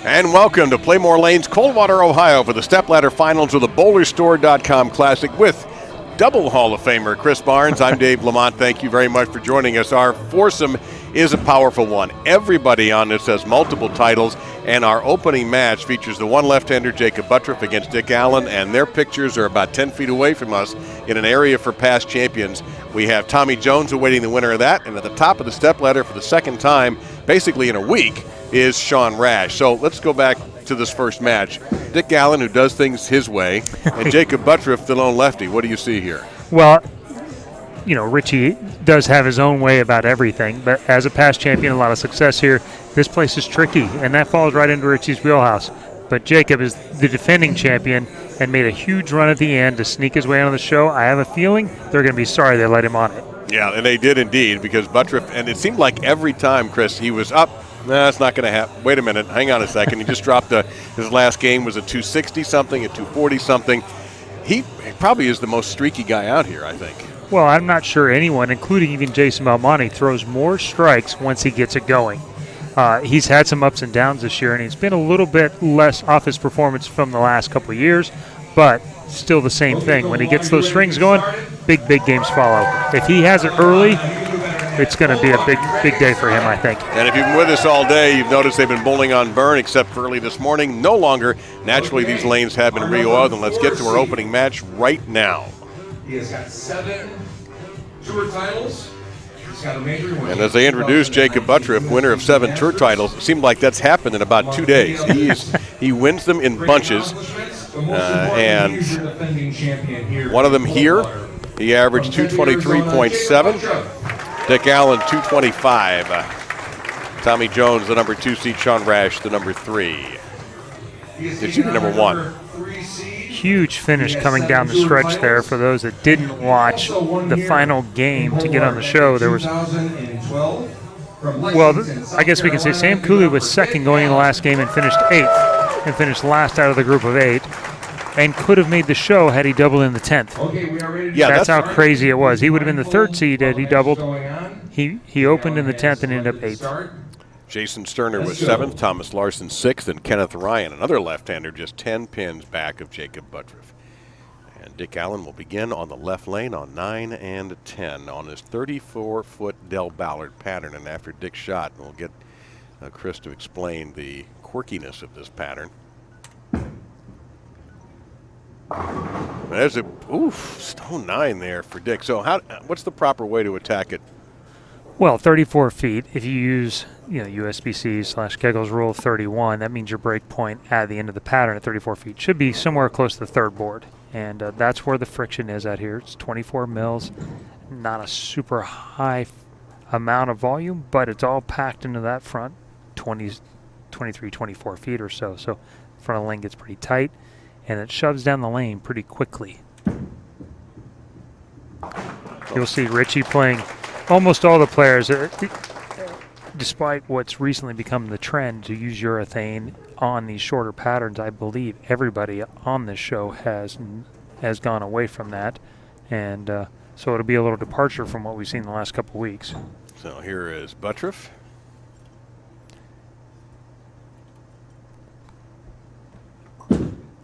And welcome to Pla-Mor Lanes, Coldwater, Ohio for the Stepladder Finals of the BoulderStore.com Classic with double Hall of Famer Chris Barnes. I'm Dave Lamont. Thank you very much for joining us. Our foursome is a powerful one. Everybody on this has multiple titles, and our opening match features the one left-hander, Jakob Butruff, against Dick Allen, and their pictures are about 10 feet away from us in an area for past champions. We have Tommy Jones awaiting the winner of that, and at the top of the stepladder for the second time, basically in a week, is Sean Rash. So let's go back to this first match. Dick Allen, who does things his way, and Jakob Butruff, the lone lefty. What do you see here? Well, you know, Richie does have his own way about everything, but as a past champion, a lot of success here. This place is tricky, and that falls right into Richie's wheelhouse. But Jakob is the defending champion and made a huge run at the end to sneak his way on the show. I have a feeling they're going to be sorry they let him on it. Yeah, and they did indeed, because Butruff, and it seemed like every time, Chris, he was up. Nah, it's not going to happen. Wait a minute. Hang on a second. He just dropped his last game was a 260-something, a 240-something. He probably is the most streaky guy out here, I think. Well, I'm not sure anyone, including even Jason Belmonte, throws more strikes once he gets it going. He's had some ups and downs this year, and he's been a little bit less off his performance from the last couple of years, but still the same thing. When he gets those strings going, big games follow. If he has it early, it's going to be a big day for him, I think. And if you've been with us all day, you've noticed they've been bowling on burn, except for early this morning. No longer. Naturally, these lanes have been re-oiled, and let's get to our opening match right now. He has got 7 tour titles. He's got a major win. And as they introduced Jakob Butruff, winner of 7 tour titles, it seemed like that's happened in about 2 days. He wins them in bunches, and one of them here, he averaged 223.7. Dick Allen, 225. Tommy Jones, the number 2 seed. Sean Rash, the number 3. Excuse me, number 1. Huge finish coming down the stretch there. For those that didn't watch the final game to get on the show, there was, well, I guess we can say Sam Cooley was second going in the last game and finished 8th, and finished last out of the group of 8. And could have made the show had he doubled in the 10th. Yeah, that's how crazy it was. He would have been the 3rd seed had he doubled. He opened in the 10th and ended up 8th. Jason Sterner was 7th, Thomas Larson 6th, and Kenneth Ryan, another left-hander, just 10 pins back of Jakob Butruff. And Dick Allen will begin on the left lane on 9 and 10 on his 34-foot Del Ballard pattern. And after Dick's shot, we'll get Chris to explain the quirkiness of this pattern. There's a stone 9 there for Dick. So what's the proper way to attack it? Well, 34 feet. If you use USBC/Kegel's rule of 31, that means your break point at the end of the pattern at 34 feet should be somewhere close to the 3rd board, and that's where the friction is at here. It's 24 mils, not a super high amount of volume, but it's all packed into that front 23, 24 feet or so. So the front of the lane gets pretty tight, and it shoves down the lane pretty quickly. You'll see Richie playing almost all the players, despite what's recently become the trend to use urethane on these shorter patterns. I believe everybody on this show has gone away from that, and so it'll be a little departure from what we've seen the last couple of weeks. So here is Butruff.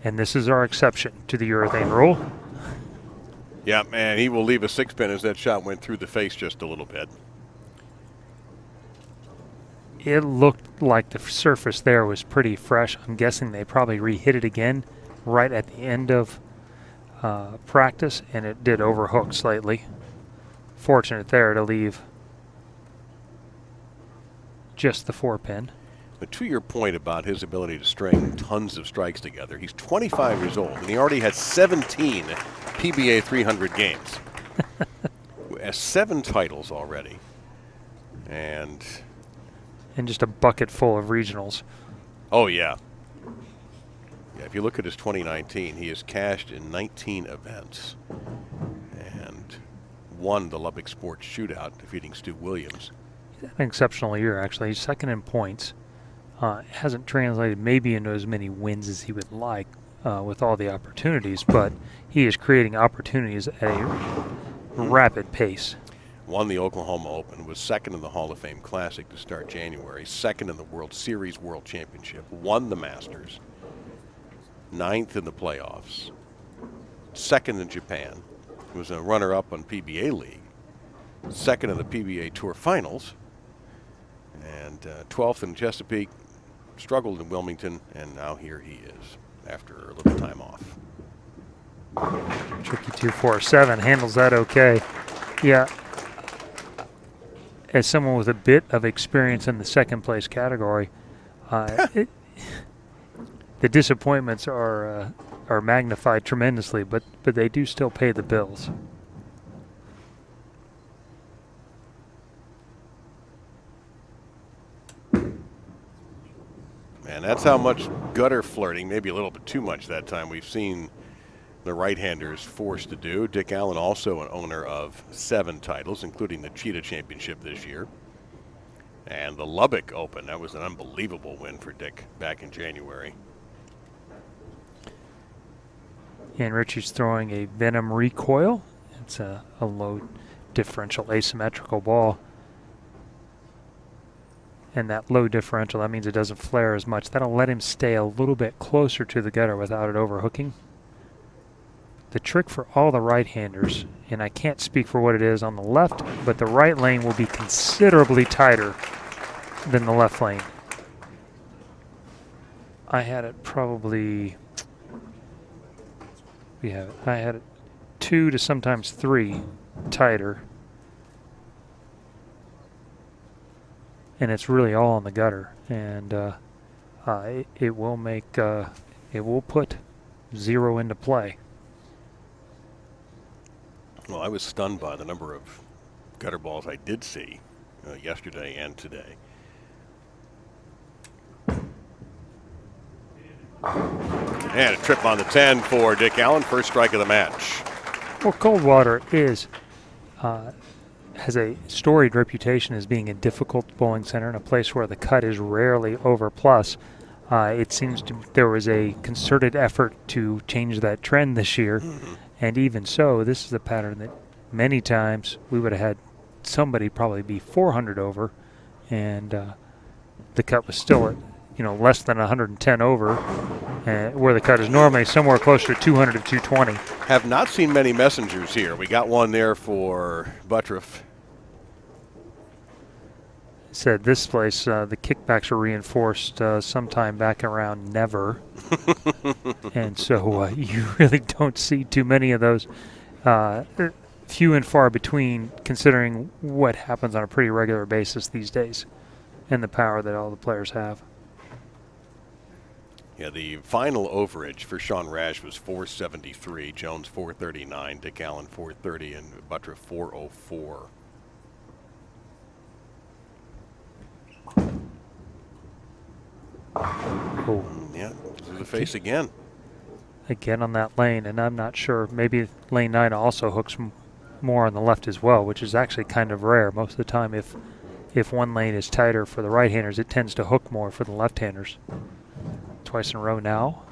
And this is our exception to the urethane rule. Yeah, man, he will leave a 6-pin as that shot went through the face just a little bit. It looked like the surface there was pretty fresh. I'm guessing they probably re-hit it again right at the end of practice, and it did overhook slightly. Fortunate there to leave just the 4-pin. But to your point about his ability to string tons of strikes together, he's 25 years old, and he already has 17 PBA 300 games. Has 7 titles already. And just a bucket full of regionals. Oh, yeah. Yeah, if you look at his 2019, he has cashed in 19 events and won the Lubbock Sports Shootout, defeating Stu Williams. He's had an exceptional year, actually. He's second in points. Hasn't translated maybe into as many wins as he would like with all the opportunities, but he is creating opportunities at a rapid pace. won the Oklahoma Open, was second in the Hall of Fame Classic to start January, second in the World Series World Championship, won the Masters, ninth in the playoffs, second in Japan, was a runner-up on PBA League, second in the PBA Tour Finals, and 12th in Chesapeake, struggled in Wilmington, and now here he is after a little time off. Tricky 2-4-7, handles that okay. Yeah. As someone with a bit of experience in the second place category, the disappointments are magnified tremendously, but they do still pay the bills. And that's how much gutter flirting, maybe a little bit too much that time, we've seen the right-handers forced to do. Dick Allen, also an owner of 7 titles, including the Cheetah Championship this year. And the Lubbock Open, that was an unbelievable win for Dick back in January. And Richie's throwing a Venom recoil. It's a low differential asymmetrical ball. And that low differential, that means it doesn't flare as much. That'll let him stay a little bit closer to the gutter without it overhooking. The trick for all the right-handers, and I can't speak for what it is on the left, but the right lane will be considerably tighter than the left lane. I had it probably, I had it 2 to sometimes 3 tighter. And it's really all on the gutter, and it will make it will put 0 into play. Well, I was stunned by the number of gutter balls I did see yesterday and today. And a trip on the 10 for Dick Allen, first strike of the match. Well, Coldwater has a storied reputation as being a difficult bowling center and a place where the cut is rarely over plus. It seems there was a concerted effort to change that trend this year, and even so, this is a pattern that many times we would have had somebody probably be 400 over, and the cut was still at less than 110 over, where the cut is normally somewhere closer to 200 to 220. Have not seen many messengers here. We got one there for Butruff. Said this place, the kickbacks were reinforced sometime back around never. And so you really don't see too many of those. Few and far between, considering what happens on a pretty regular basis these days and the power that all the players have. Yeah, the final overage for Sean Rash was 473, Jones 439, Dick Allen 430, and Butruff 404. Oh. Yeah, to the face again. Again on that lane, and I'm not sure. Maybe lane 9 also hooks more on the left as well, which is actually kind of rare. Most of the time, if one lane is tighter for the right-handers, it tends to hook more for the left-handers. Twice in a row now.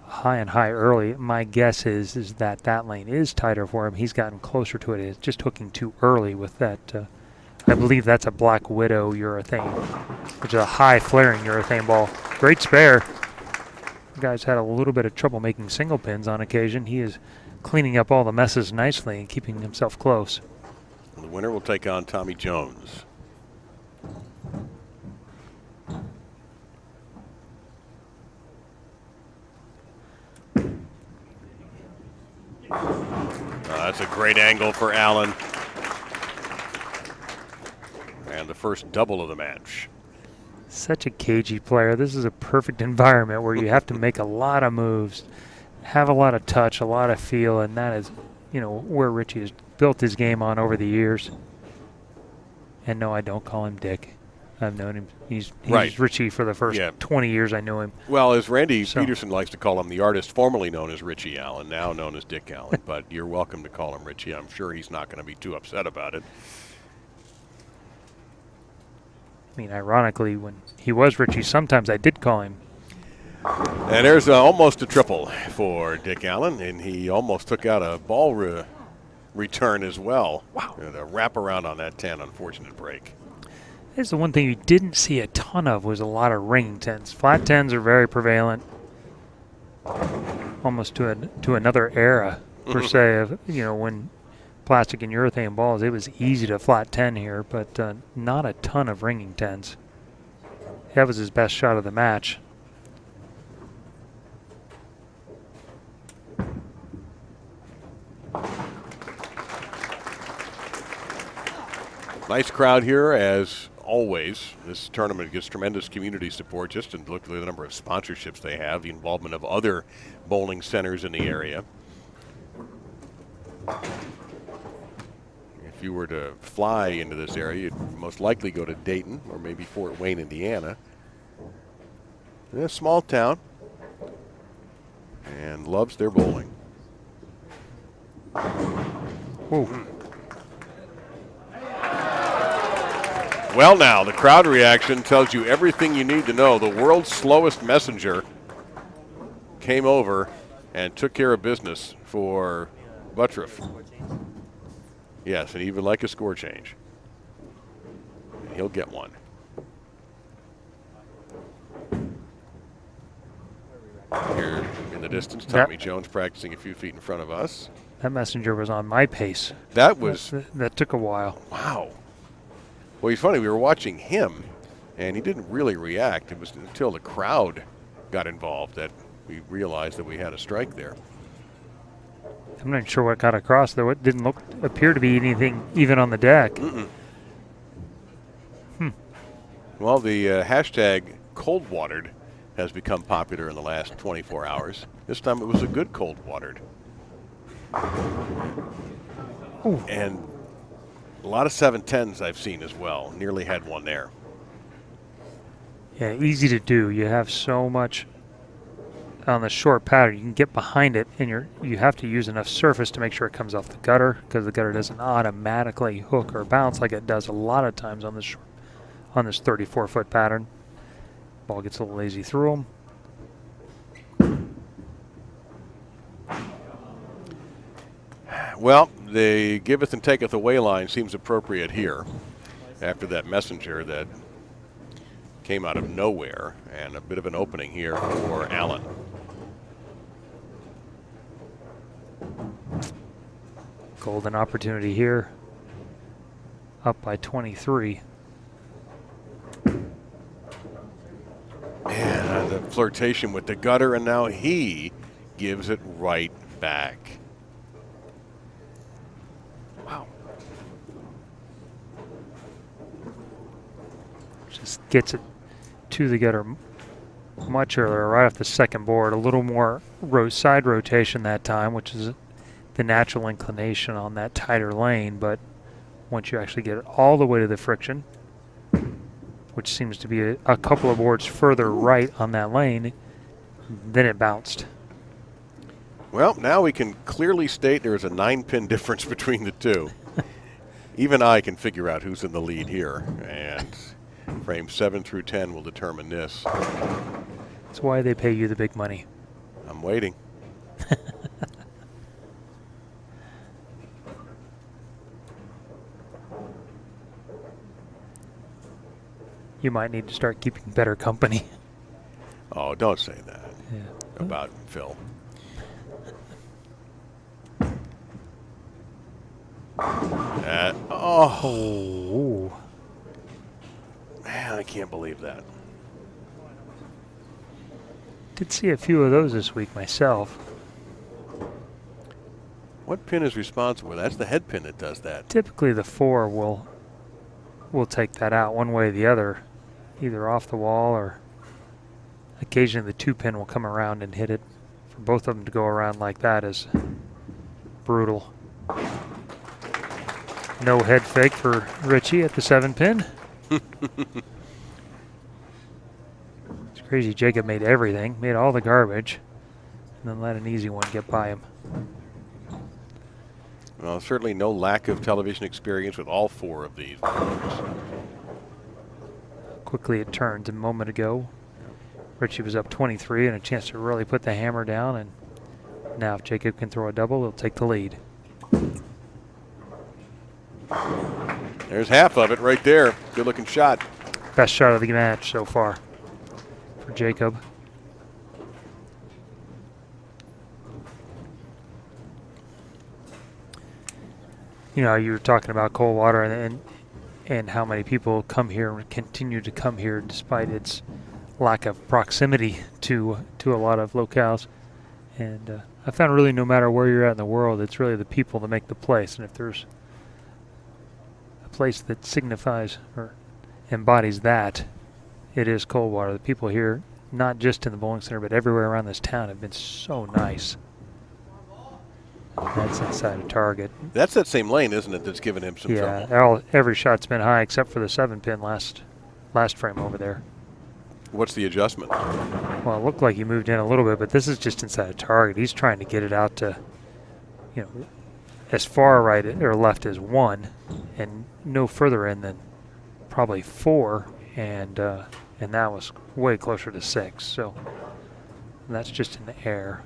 High and high early. My guess is that lane is tighter for him. He's gotten closer to it. It's just hooking too early with that. I believe that's a Black Widow urethane, which is a high flaring urethane ball. Great spare. The guy's had a little bit of trouble making single pins on occasion. He is cleaning up all the messes nicely and keeping himself close. The winner will take on Tommy Jones. That's a great angle for Allen. And the first double of the match. Such a cagey player. This is a perfect environment where you have to make a lot of moves, have a lot of touch, a lot of feel, and that is, where Richie has built his game on over the years. And no, I don't call him Dick. I've known him. He's right. Richie for the first 20 years I knew him. Well, as Randy Peterson likes to call him, the artist formerly known as Richie Allen, now known as Dick Allen. But you're welcome to call him Richie. I'm sure he's not going to be too upset about it. I mean, ironically, when he was Richie, sometimes I did call him. And there's almost a triple for Dick Allen, and he almost took out a ball return as well. Wow. The wraparound on that 10, unfortunate break. Here's the one thing you didn't see a ton of was a lot of ringing 10s. Flat 10s are very prevalent, almost to another era per se of, you know, when plastic and urethane balls, it was easy to flat 10 here, but not a ton of ringing 10s. That was his best shot of the match. Nice crowd here, as always. This tournament gets tremendous community support. Just to look at the number of sponsorships they have, the involvement of other bowling centers in the area. If you were to fly into this area, you'd most likely go to Dayton or maybe Fort Wayne, Indiana. It's a small town and loves their bowling. Ooh. Well, now, the crowd reaction tells you everything you need to know. The world's slowest messenger came over and took care of business for Butruff. Yes, and even like a score change. And he'll get one. Here in the distance, Tommy Jones practicing a few feet in front of us. That messenger was on my pace. That was... That took a while. Wow. Well, it's funny, we were watching him, and he didn't really react. It was until the crowd got involved that we realized that we had a strike there. I'm not sure what got across, though. It didn't appear to be anything even on the deck. Well, the hashtag Coldwatered has become popular in the last 24 hours. This time it was a good Coldwatered. And a lot of 7-10s I've seen as well. Nearly had one there. Yeah, easy to do. You have so much on the short pattern. You can get behind it, and you have to use enough surface to make sure it comes off the gutter, because the gutter doesn't automatically hook or bounce like it does a lot of times on this 34-foot pattern. Ball gets a little lazy through them. Well, the giveth and taketh away line seems appropriate here after that messenger that came out of nowhere, and a bit of an opening here for Allen. Golden opportunity here. Up by 23. Man, the flirtation with the gutter, and now he gives it right back. Wow. Just gets it to the gutter much earlier, right off the second board. A little more side rotation that time, which is the natural inclination on that tighter lane, but once you actually get it all the way to the friction, which seems to be a couple of boards further right on that lane, then it bounced. Well, now we can clearly state there is a 9-pin difference between the two. Even I can figure out who's in the lead here, and frames 7 through 10 will determine this. That's why they pay you the big money. I'm waiting. You might need to start keeping better company. Oh, don't say that Yeah. about Phil. Oh. Man, I can't believe that. Did see a few of those this week myself. What pin is responsible? That's the head pin that does that. Typically the 4 will take that out one way or the other, either off the wall or occasionally the 2-pin will come around and hit it. For both of them to go around like that is brutal. No head fake for Richie at the 7-pin. It's crazy. Jakob made everything, made all the garbage, and then let an easy one get by him. Well, certainly no lack of television experience with all 4 of these. Quickly it turns a moment ago. Richie was up 23 and a chance to really put the hammer down, and now if Jakob can throw a double, he'll take the lead. There's half of it right there. Good looking shot. Best shot of the match so far for Jakob. You know, you were talking about Coldwater and how many people come here and continue to come here despite its lack of proximity to a lot of locales. And I found really no matter where you're at in the world, it's really the people that make the place. And if there's a place that signifies or embodies that, it is Coldwater. The people here, not just in the bowling center, but everywhere around this town, have been so nice. That's inside a target. That's that same lane, isn't it, that's given him some trouble? Every shot's been high except for the 7-pin last frame over there. What's the adjustment? Well, it looked like he moved in a little bit, but this is just inside a target. He's trying to get it out to, you know, as far right or left as 1, and no further in than probably 4, and that was way closer to 6. So that's just in the air.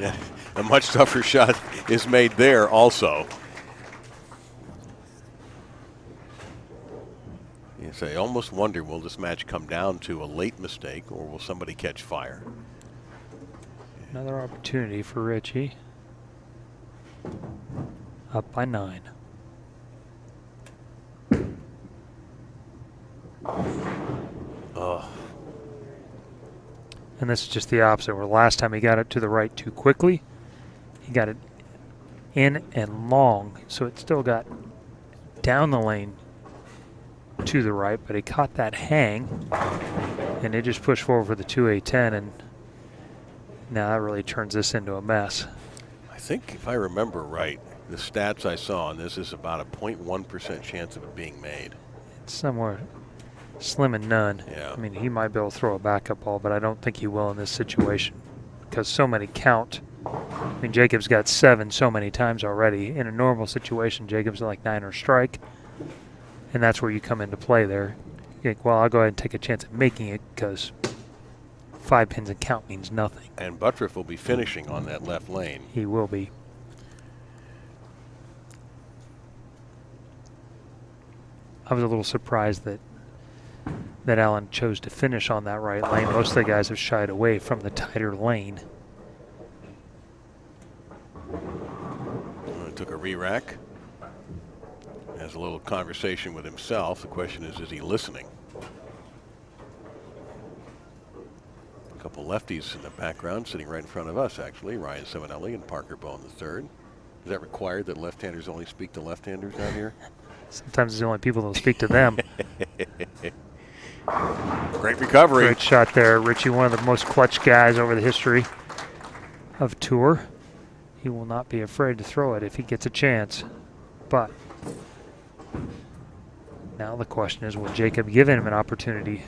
Yeah, a much tougher shot is made there also. Yes, I almost wonder, will this match come down to a late mistake or will somebody catch fire? Another opportunity for Richie. Up by 9. Oh. And this is just the opposite, where last time he got it to the right too quickly. He got it in and long, so it still got down the lane to the right, but he caught that hang, and it just pushed forward for the 2A10, and now that really turns this into a mess. I think if I remember right, the stats I saw on this is about a 0.1% chance of it being made. It's somewhere slim and none. Yeah. I mean, he might be able to throw a backup ball, but I don't think he will in this situation because so many count. I mean, Jakob's got 7 so many times already. In a normal situation, Jakob's like 9 or strike, and that's where you come into play there. You think, well, I'll go ahead and take a chance at making it because 5 pins and count means nothing. And Butruff will be finishing on that left lane. He will be. I was a little surprised that Allen chose to finish on that right lane. Most of the guys have shied away from the tighter lane. Took a re-rack. Has a little conversation with himself. The question is he listening? A couple lefties in the background sitting right in front of us, actually. Ryan Simonelli and Parker Bone III. Is that required that left-handers only speak to left-handers down here? Sometimes it's the only people that speak to them. Great recovery. Great shot there. Richie, one of the most clutch guys over the history of Tour. He will not be afraid to throw it if he gets a chance. But now the question is, will Jakob give him an opportunity?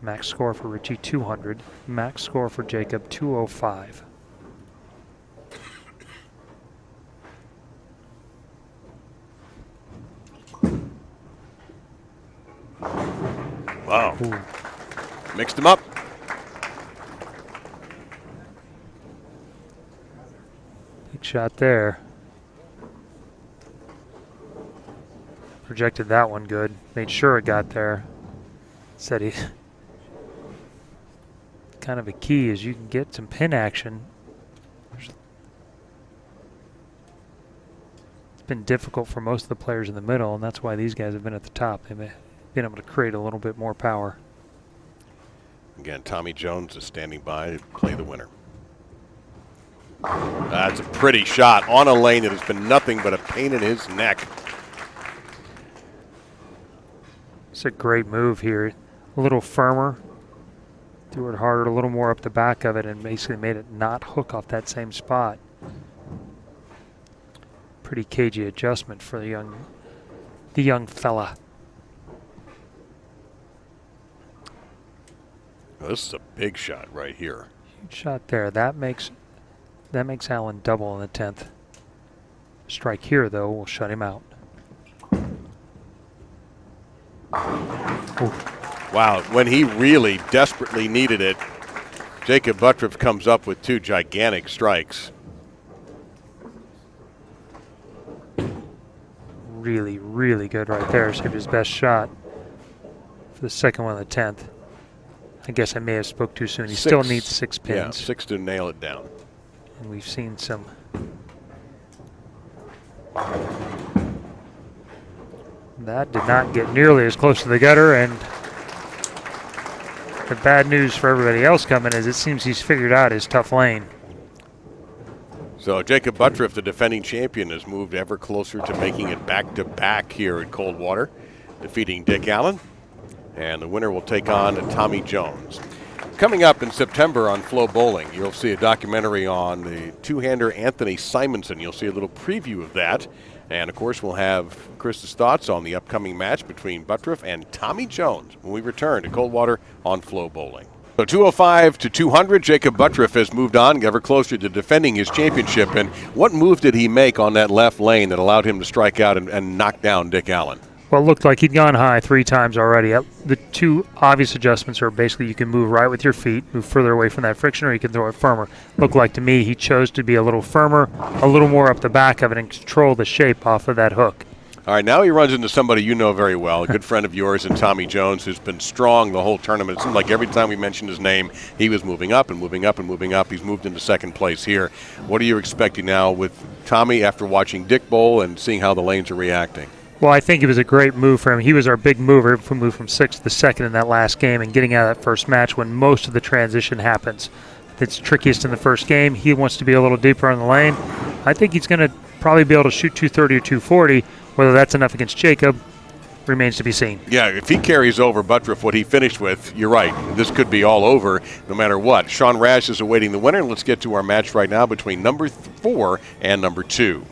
Max score for Richie, 200. Max score for Jakob, 205. Wow. Ooh. Mixed them up. Big shot there. Projected that one good. Made sure it got there. Said he... kind of a key is you can get some pin action. It's been difficult for most of the players in the middle, and that's why these guys have been at the top. They've been able to create a little bit more power. Again, Tommy Jones is standing by to play the winner. That's a pretty shot on a lane that has been nothing but a pain in his neck. It's a great move here. A little firmer. Threw it harder, a little more up the back of it, and basically made it not hook off that same spot. Pretty cagey adjustment for the young fella. Well, this is a big shot right here. Huge shot there. That makes Allen double in the 10th. Strike here though will shut him out. Ooh. Wow, when he really desperately needed it, Jakob Butruff comes up with 2 gigantic strikes. really, really good right there. Saved his best shot for the second one of the 10th. I guess I may have spoke too soon. He still needs 6 pins. Yeah, 6 to nail it down. And we've seen some. That did not get nearly as close to the gutter, and the bad news for everybody else coming is it seems he's figured out his tough lane. So Jakob Butruff, the defending champion, has moved ever closer to making it back-to-back here at Coldwater, defeating Dick Allen. And the winner will take on Tommy Jones. Coming up in September on FloBowling, you'll see a documentary on the two-hander Anthony Simonson. You'll see a little preview of that. And, of course, we'll have Chris's thoughts on the upcoming match between Butruff and Tommy Jones when we return to Coldwater on FloBowling. So 205 to 200, Jakob Butruff has moved on, ever closer to defending his championship. And what move did he make on that left lane that allowed him to strike out and knock down Dick Allen? Well, it looked like he'd gone high 3 times already. The 2 obvious adjustments are basically you can move right with your feet, move further away from that friction, or you can throw it firmer. Looked like to me he chose to be a little firmer, a little more up the back of it, and control the shape off of that hook. All right, now he runs into somebody you know very well, a good friend of yours, and Tommy Jones, who's been strong the whole tournament. It seemed like every time we mentioned his name, he was moving up and moving up and moving up. He's moved into second place here. What are you expecting now with Tommy after watching Dick bowl and seeing how the lanes are reacting? Well, I think it was a great move for him. He was our big mover if we moved from 6th to 2nd in that last game and getting out of that first match when most of the transition happens. It's trickiest in the first game. He wants to be a little deeper on the lane. I think he's going to probably be able to shoot 230 or 240. Whether that's enough against Jakob remains to be seen. Yeah, if he carries over Butruff what he finished with, you're right. This could be all over no matter what. Sean Rash is awaiting the winner. Let's get to our match right now between number 4 and number 2.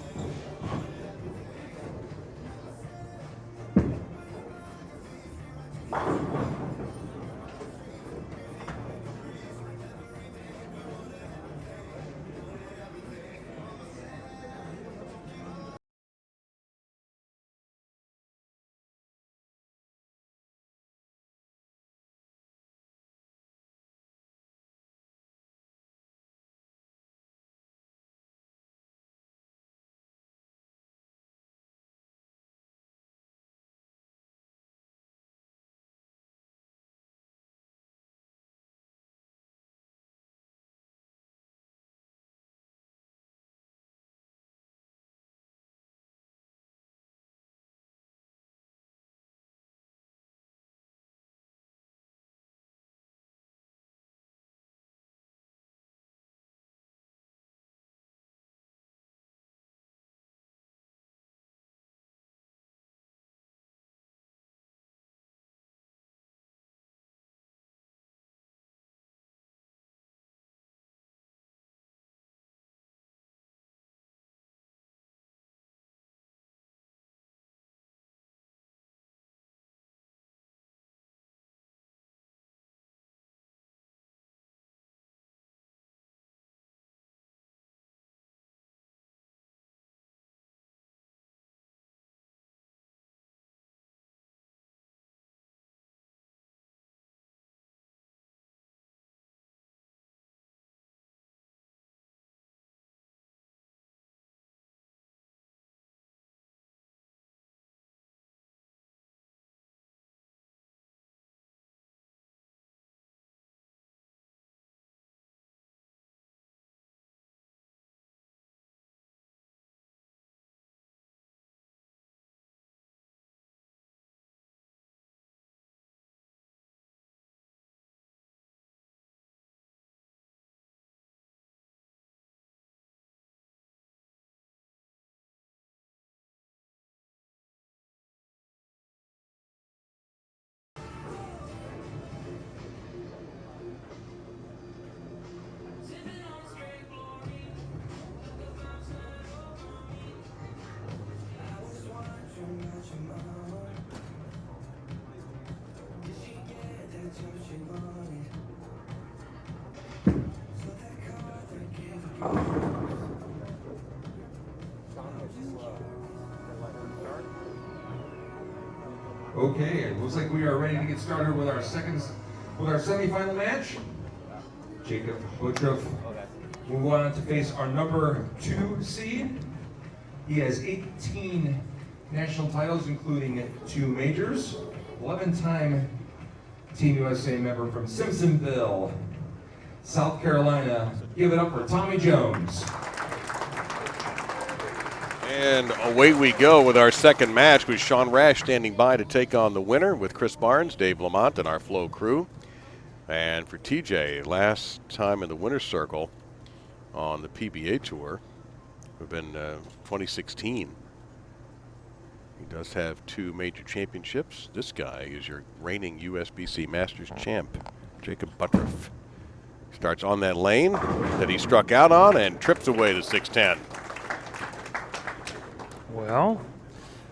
Okay, it looks like we are ready to get started with our semifinal match. Jakob Butruff will go on to face our number 2 seed. He has 18 national titles, including 2 majors, 11-time Team USA member from Simpsonville, South Carolina. Give it up for Tommy Jones. And away we go with our second match with Sean Rash standing by to take on the winner with Chris Barnes, Dave Lamont, and our Flow crew. And for TJ, last time in the winner's circle on the PBA tour would have been 2016. He does have 2 major championships. This guy is your reigning USBC Masters champ, Jakob Butruff. Starts on that lane that he struck out on and trips away to 610. Well,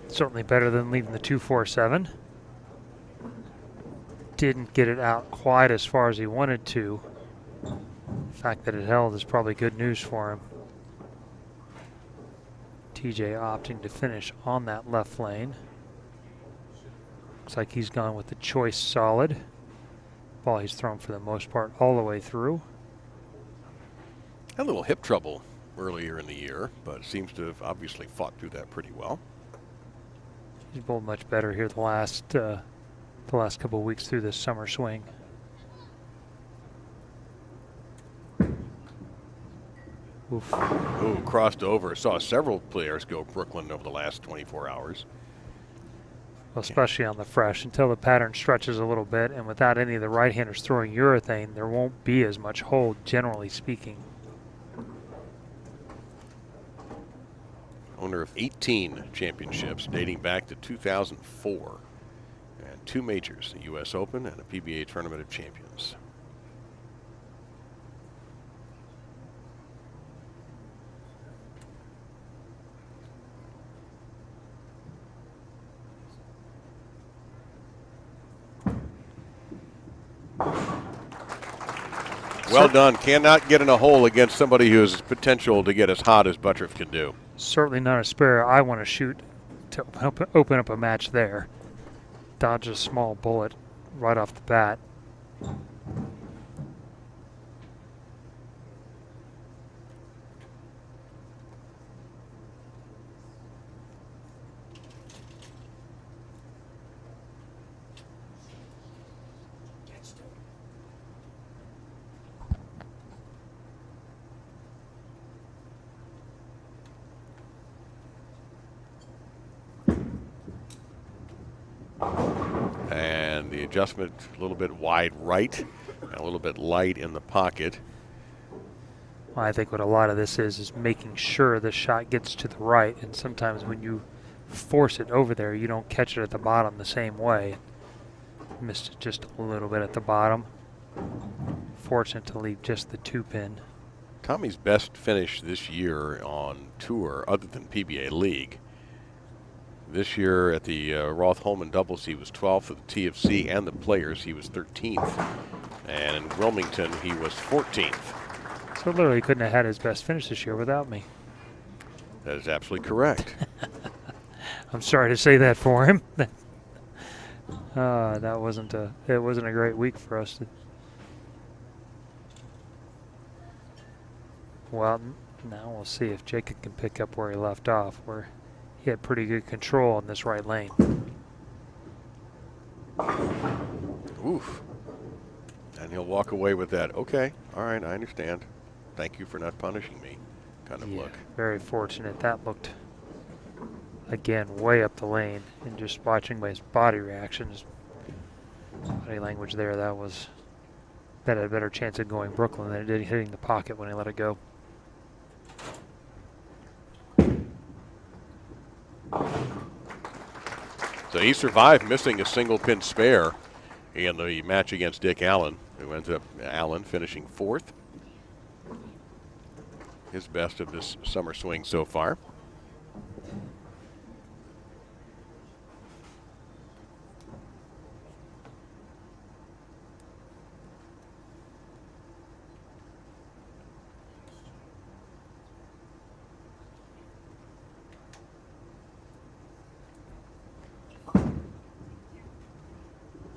certainly better than leaving the 247. Didn't get it out quite as far as he wanted to. The fact that it held is probably good news for him. TJ opting to finish on that left lane. Looks like he's gone with the choice solid. Ball he's thrown for the most part all the way through. Had a little hip trouble earlier in the year, but seems to have obviously fought through that pretty well. He's bowled much better here the last couple of weeks through this summer swing. Oof. Ooh, crossed over. Saw several players go Brooklyn over the last 24 hours. Well, especially on the fresh, until the pattern stretches a little bit, and without any of the right-handers throwing urethane, there won't be as much hold, generally speaking. Owner of 18 championships dating back to 2004, and 2 majors, the U.S. Open and a PBA Tournament of Champions. Well done. Cannot get in a hole against somebody who has potential to get as hot as Butturff can do. Certainly not a spare I want to shoot to open up a match there. Dodge a small bullet right off the bat. And the adjustment a little bit wide right and a little bit light in the pocket. Well, I think what a lot of this is making sure the shot gets to the right, and sometimes when you force it over there, you don't catch it at the bottom the same way. Missed it just a little bit at the bottom. Fortunate to leave just the 2-pin. Tommy's best finish this year on tour, other than PBA League. This year at the Roth-Holman doubles, he was 12th for the TFC and the Players. He was 13th. And in Wilmington, he was 14th. So literally couldn't have had his best finish this year without me. That is absolutely correct. I'm sorry to say that for him. That wasn't a great week for us. Well, now we'll see if Jacob can pick up where he left off, where he had pretty good control on this right lane. Oof. And he'll walk away with that, okay, all right, I understand. Thank you for not punishing me kind of look. Very fortunate. That looked, again, way up the lane. And just watching by his body reactions, body language there, that had a better chance of going Brooklyn than it did hitting the pocket when he let it go. So he survived missing a single pin spare in the match against Dick Allen, who ends up Allen finishing 4th. His best of this summer swing so far.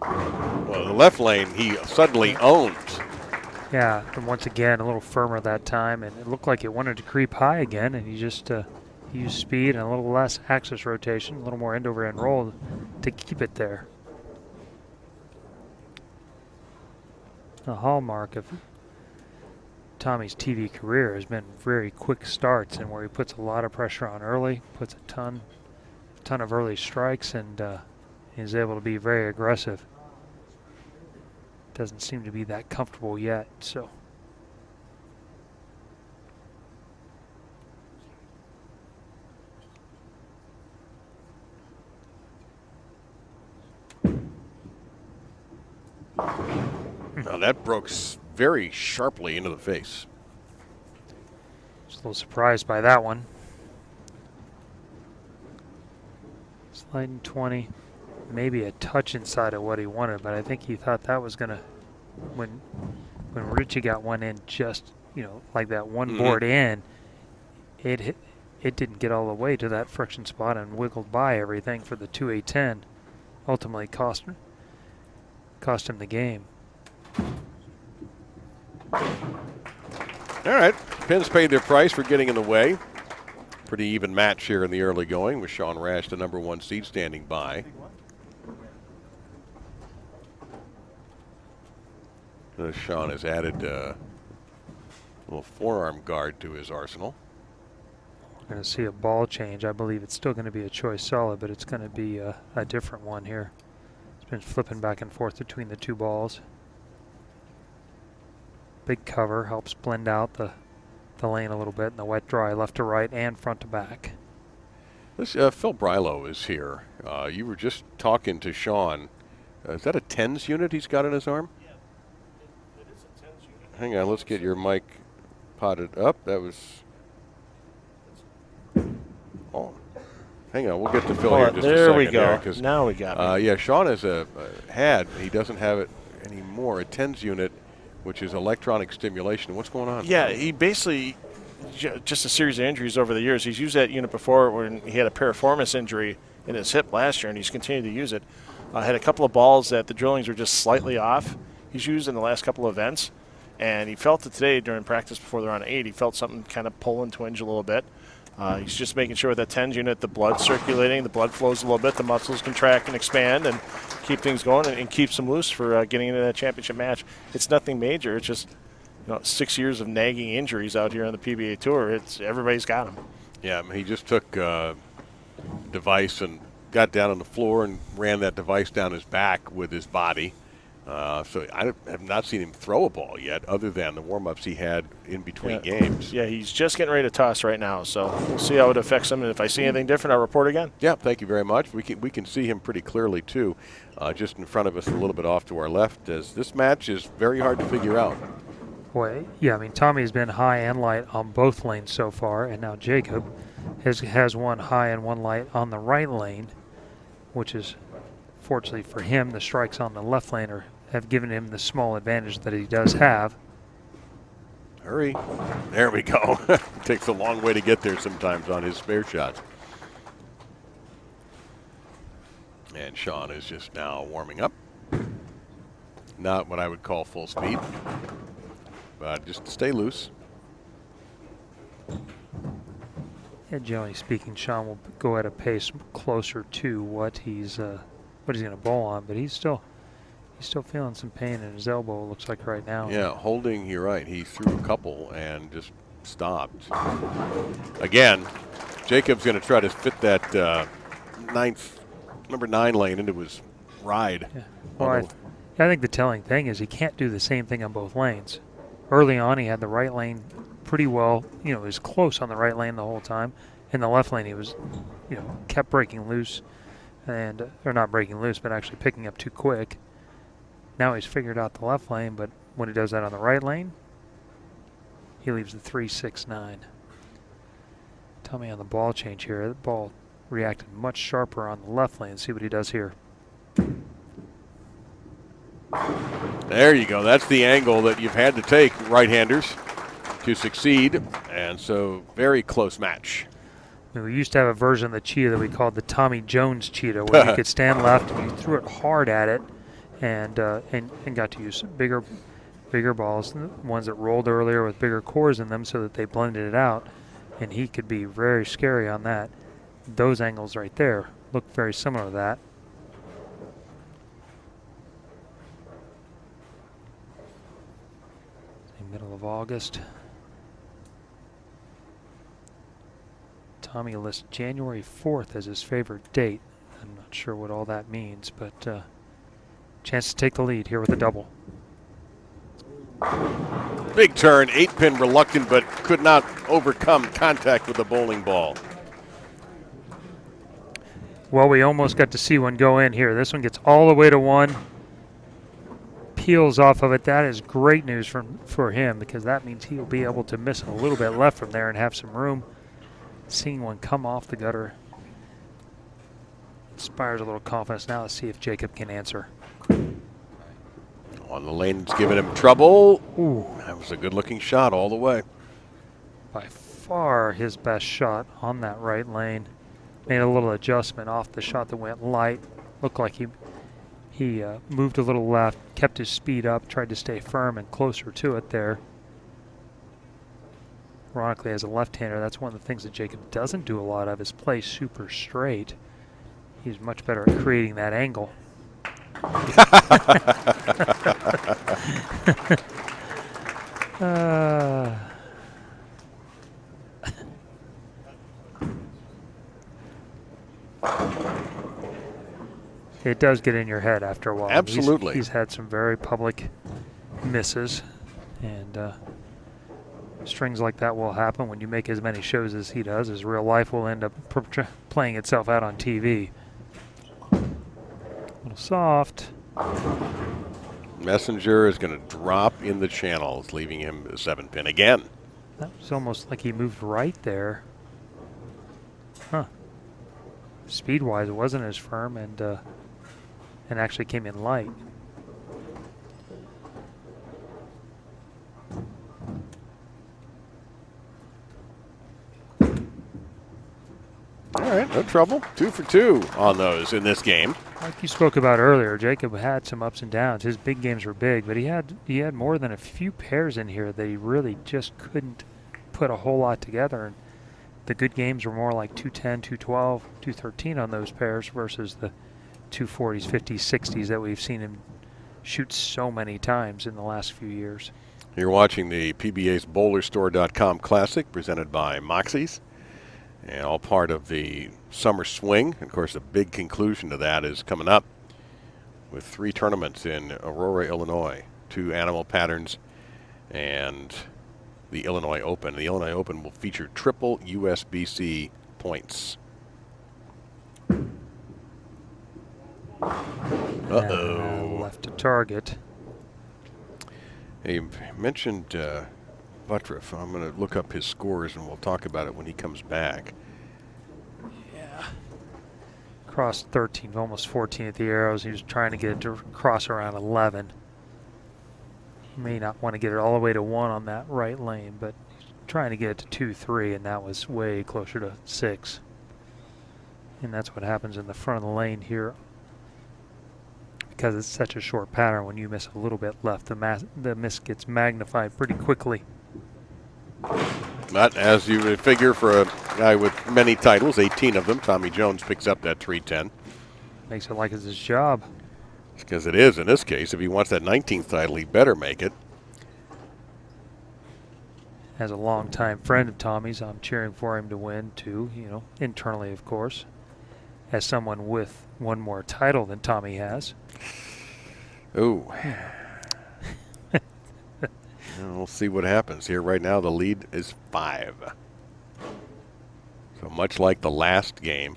Well, the left lane he suddenly owns. Yeah, and once again, a little firmer that time, and it looked like it wanted to creep high again, and he just use speed and a little less axis rotation, a little more end over end roll to keep it there. The hallmark of Tommy's TV career has been very quick starts, and where he puts a lot of pressure on early, puts a ton of early strikes, and is able to be very aggressive. Doesn't seem to be that comfortable yet, so. Now that broke very sharply into the face. Just a little surprised by that one. Sliding 20, maybe a touch inside of what he wanted, but I think he thought that was gonna, when Richie got one in just, like that one board in, it didn't get all the way to that friction spot and wiggled by everything for the 2-8-10. Ultimately cost him the game. All right, Pins paid their price for getting in the way. Pretty even match here in the early going with Sean Rash, the #1 seed, standing by. Sean has added a little forearm guard to his arsenal. We're going to see a ball change. I believe it's still going to be a choice solid, but it's going to be a different one here. It's been flipping back and forth between the two balls. Big cover helps blend out the lane a little bit, and the wet dry left to right and front to back. This Phil Brylow is here. You were just talking to Sean. Is that a TENS unit he's got in his arm? Yeah, it is a TENS unit. Hang on, let's get your mic potted up. That was. Oh, hang on, we'll get to Phil here in just a second. There we go. Now we got it. Yeah, Sean has he doesn't have it anymore, a TENS unit, which is electronic stimulation. What's going on? Yeah, he basically, just a series of injuries over the years. He's used that unit before when he had a piriformis injury in his hip last year, and he's continued to use it. Had a couple of balls that the drillings were just slightly off. He's used in the last couple of events, and he felt it today during practice before they're on 8. He felt something kind of pull and twinge a little bit. He's just making sure with that TENS unit, the blood's circulating, the blood flows a little bit, the muscles contract and expand and keep things going and keeps them loose for getting into that championship match. It's nothing major. It's just 6 years of nagging injuries out here on the PBA Tour. Everybody's got them. Yeah, he just took device and got down on the floor and ran that device down his back with his body. So I have not seen him throw a ball yet, other than the warm-ups he had in between games. Yeah, he's just getting ready to toss right now, so we'll see how it affects him. And if I see anything different, I'll report again. Yeah, thank you very much. We can see him pretty clearly too, just in front of us, a little bit off to our left. As this match is very hard to figure out. Boy, yeah, I mean, Tommy has been high and light on both lanes so far, and now Jakob has one high and one light on the right lane, which is, fortunately for him, the strikes on the left lane have given him the small advantage that he does have. Hurry. There we go. Takes a long way to get there sometimes on his spare shots. And Sean is just now warming up. Not what I would call full speed, but just stay loose. And generally speaking, Sean will go at a pace closer to what he's going to bowl on, but he's still feeling some pain in his elbow, it looks like right now. Yeah, holding, you're right. He threw a couple and just stopped. Again, Jakob's going to try to fit that number 9 lane into his ride. Yeah. Well, I think the telling thing is he can't do the same thing on both lanes. Early on, he had the right lane pretty well. He was close on the right lane the whole time. In the left lane, he was, kept breaking loose, or not breaking loose, but actually picking up too quick. Now he's figured out the left lane, but when he does that on the right lane, he leaves the 3-6-9. Tommy on the ball change here. The ball reacted much sharper on the left lane. See what he does here. There you go. That's the angle that you've had to take, right-handers, to succeed. And so, very close match. We used to have a version of the cheetah that we called the Tommy Jones cheetah, where you could stand left and you threw it hard at it. And got to use bigger balls, ones that rolled earlier with bigger cores in them, so that they blended it out. and he could be very scary on that. Those angles right there look very similar to that. Middle of August. Tommy lists January 4th as his favorite date. I'm not sure what all that means, but chance to take the lead here with a double. Big turn, 8-pin reluctant, but could not overcome contact with the bowling ball. Well, we almost got to see one go in here. This one gets all the way to 1. Peels off of it. That is great news for him, because that means he'll be able to miss a little bit left from there and have some room. Seeing one come off the gutter inspires a little confidence. Now let's see if Jakob can answer. On the lane, it's giving him trouble. Ooh. That was a good-looking shot all the way. By far his best shot on that right lane. Made a little adjustment off the shot that went light. Looked like he moved a little left, kept his speed up, tried to stay firm and closer to it there. Ironically, as a left-hander, that's one of the things that Jakob doesn't do a lot of, is play super straight. He's much better at creating that angle. It does get in your head after a while. Absolutely. He's had some very public misses, and strings like that will happen when you make as many shows as he does. His real life will end up playing itself out on TV. A little soft. Messenger is going to drop in the channels, leaving him a 7-pin again. That was almost like he moved right there. Huh. Speed-wise, it wasn't as firm, and actually came in light. All right, no trouble. 2 for 2 on those in this game. Like you spoke about earlier, Jakob had some ups and downs. His big games were big, but he had more than a few pairs in here that he really just couldn't put a whole lot together. And the good games were more like 210, 212, 213 on those pairs versus the 240s, 50s, 60s that we've seen him shoot so many times in the last few years. You're watching the PBA's BowlerStore.com Classic presented by Moxy's, and all part of the summer swing. Of course, the big conclusion to that is coming up with 3 tournaments in Aurora, Illinois, 2 animal patterns, and the Illinois Open. The Illinois Open will feature triple USBC points. Left to target. Hey, you mentioned Butruff. I'm going to look up his scores, and we'll talk about it when he comes back. Yeah. Crossed 13, almost 14 at the arrows. He was trying to get it to cross around 11. He may not want to get it all the way to 1 on that right lane, but he's trying to get it to 2, 3, and that was way closer to 6. And that's what happens in the front of the lane here. Because it's such a short pattern, when you miss a little bit left, the miss gets magnified pretty quickly. But as you would figure, for a guy with many titles, 18 of them, Tommy Jones picks up that 310. Makes it like it's his job. Because it is in this case. If he wants that 19th title, he better make it. As a longtime friend of Tommy's, I'm cheering for him to win too, you know, internally, of course. As someone with one more title than Tommy has. Ooh. We'll see what happens here. Right now, the lead is 5. So much like the last game,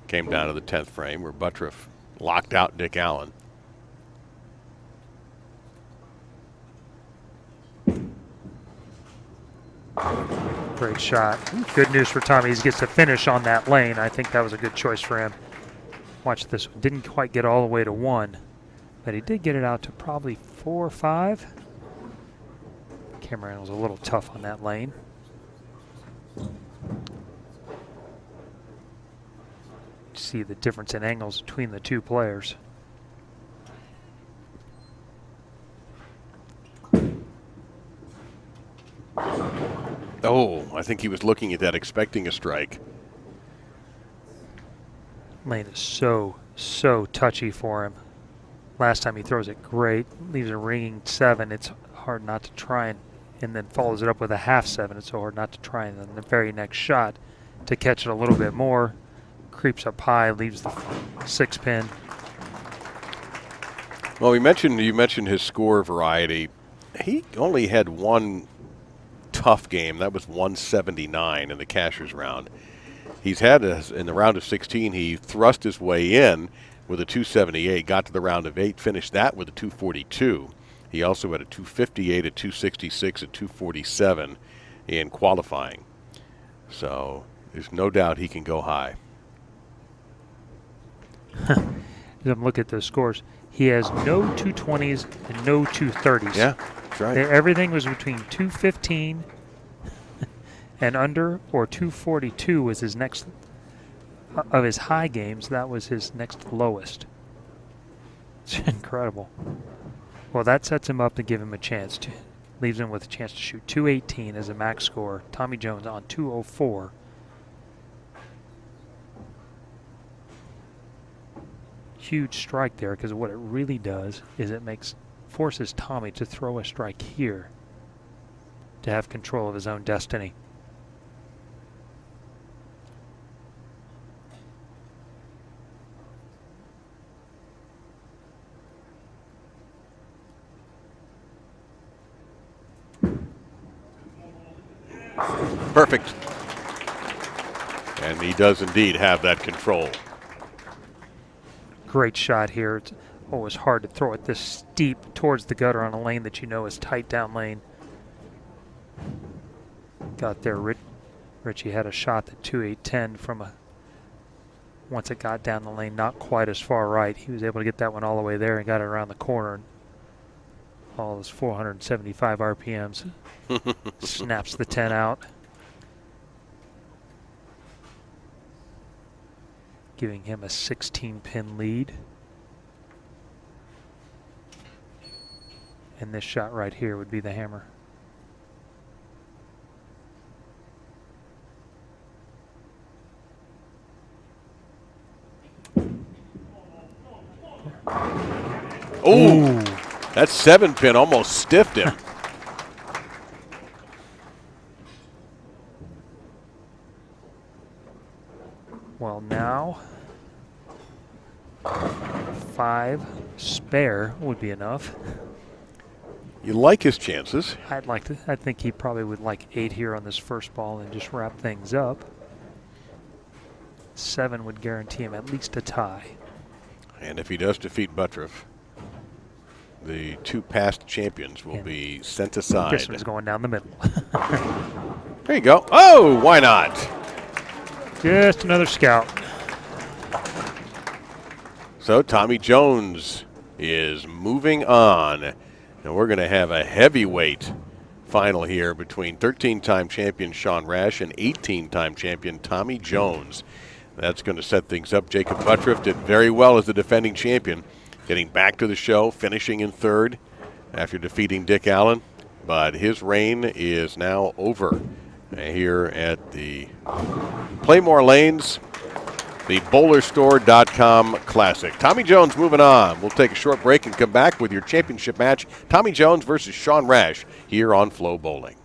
came down to the 10th frame where Butruff locked out Dick Allen. Great shot. Good news for Tommy. He gets to finish on that lane. I think that was a good choice for him. Watch this one. Didn't quite get all the way to 1, but he did get it out to probably 4 or 5. Camera angle was a little tough on that lane. See the difference in angles between the two players. Oh, I think he was looking at that, expecting a strike. Lane is so touchy for him. Last time he throws it great, leaves a ringing 7. It's hard not to try and then follows it up with a half 7. It's so hard not to try, and then the very next shot to catch it a little bit more, creeps up high, leaves the 6 pin. Well, you mentioned his score variety. He only had one tough game. That was 179 in the Cashers round. He's had, in the round of 16, he thrust his way in with a 278, got to the round of 8, finished that with a 242. He also had a 258, a 266, a 247 in qualifying. So there's no doubt he can go high. Look at those scores. He has no 220s and no 230s. Yeah, that's right. Everything was between 215 and under, or 242 was his next, of his high games, that was his next lowest. It's incredible. Well, that sets him up to give him a chance to, leaves him with a chance to shoot 218 as a max score. Tommy Jones on 204. Huge strike there, because what it really does is it forces Tommy to throw a strike here to have control of his own destiny. Perfect. And he does indeed have that control. Great shot here. It's always hard to throw it this steep towards the gutter on a lane that you know is tight down lane. Got there. Richie had a shot at 2-8-10 from once it got down the lane, not quite as far right. He was able to get that one all the way there and got it around the corner. And all those 475 RPMs. Snaps the 10 out. Giving him a 16-pin lead. And this shot right here would be the hammer. Oh, that 7-pin almost stiffed him. Well, now 5 spare would be enough. You like his chances. I think he probably would like 8 here on this first ball and just wrap things up. 7 would guarantee him at least a tie. And if he does defeat Butruff, the 2 past champions will be sent aside. This one's going down the middle. There you go. Oh, why not? Just another scout. So Tommy Jones is moving on. And we're going to have a heavyweight final here between 13-time champion Sean Rash and 18-time champion Tommy Jones. That's going to set things up. Jakob Butturff did very well as the defending champion, getting back to the show, finishing in 3rd after defeating Dick Allen. But his reign is now over here at the Pla-Mor Lanes, the BowlerStore.com Classic. Tommy Jones moving on. We'll take a short break and come back with your championship match, Tommy Jones versus Sean Rash, here on Flo Bowling.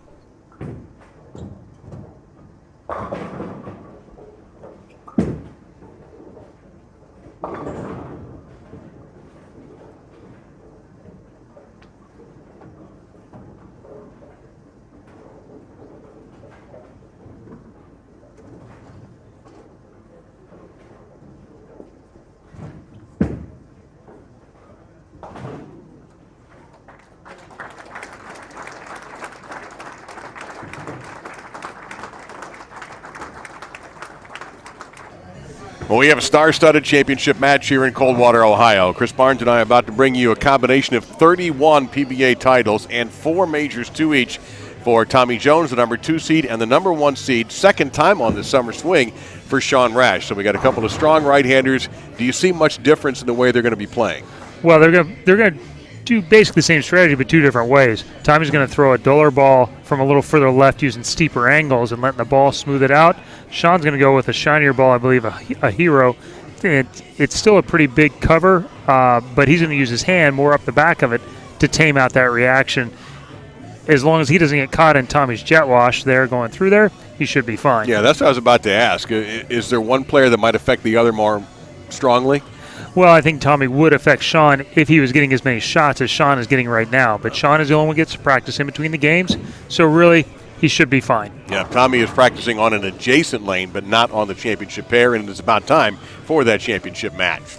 Well, we have a star-studded championship match here in Coldwater, Ohio. Chris Barnes and I are about to bring you a combination of 31 PBA titles and 4 majors, 2 each for Tommy Jones, the number 2 seed, and the number 1 seed, second time on the summer swing for Sean Rash. So we got a couple of strong right-handers. Do you see much difference in the way they're going to be playing? Well, they're going to do basically the same strategy, but 2 different ways. Tommy's going to throw a duller ball from a little further left using steeper angles and letting the ball smooth it out. Sean's going to go with a shinier ball, I believe, a Hero. It's still a pretty big cover, but he's going to use his hand more up the back of it to tame out that reaction. As long as he doesn't get caught in Tommy's jet wash there going through there, he should be fine. Yeah, that's what I was about to ask. Is there one player that might affect the other more strongly? Well, I think Tommy would affect Sean if he was getting as many shots as Sean is getting right now. But Sean is the only one who gets to practice in between the games, so really he should be fine. Yeah, Tommy is practicing on an adjacent lane, but not on the championship pair, and it's about time for that championship match.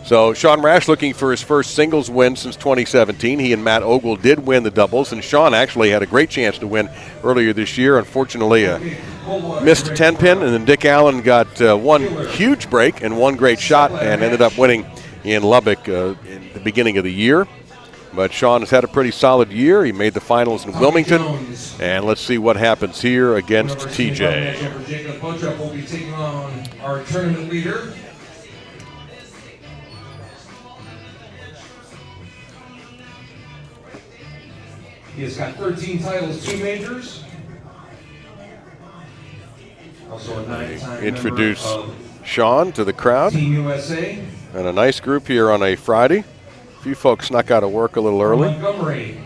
So Sean Rash looking for his first singles win since 2017. He and Matt Ogle did win the doubles, and Sean actually had a great chance to win earlier this year. Unfortunately, missed a 10-pin, and then Dick Allen got one huge break and one great shot and ended up winning in Lubbock in the beginning of the year. But Sean has had a pretty solid year. He made the finals in Wilmington, and let's see what happens here against TJ. Jakob Butruff will be taking on our tournament leader. He has got 13 titles, 2 majors. Also a 9-time Introduce member of Sean to the crowd. Team USA. And a nice group here on a Friday. A few folks snuck out of work a little early. Montgomery,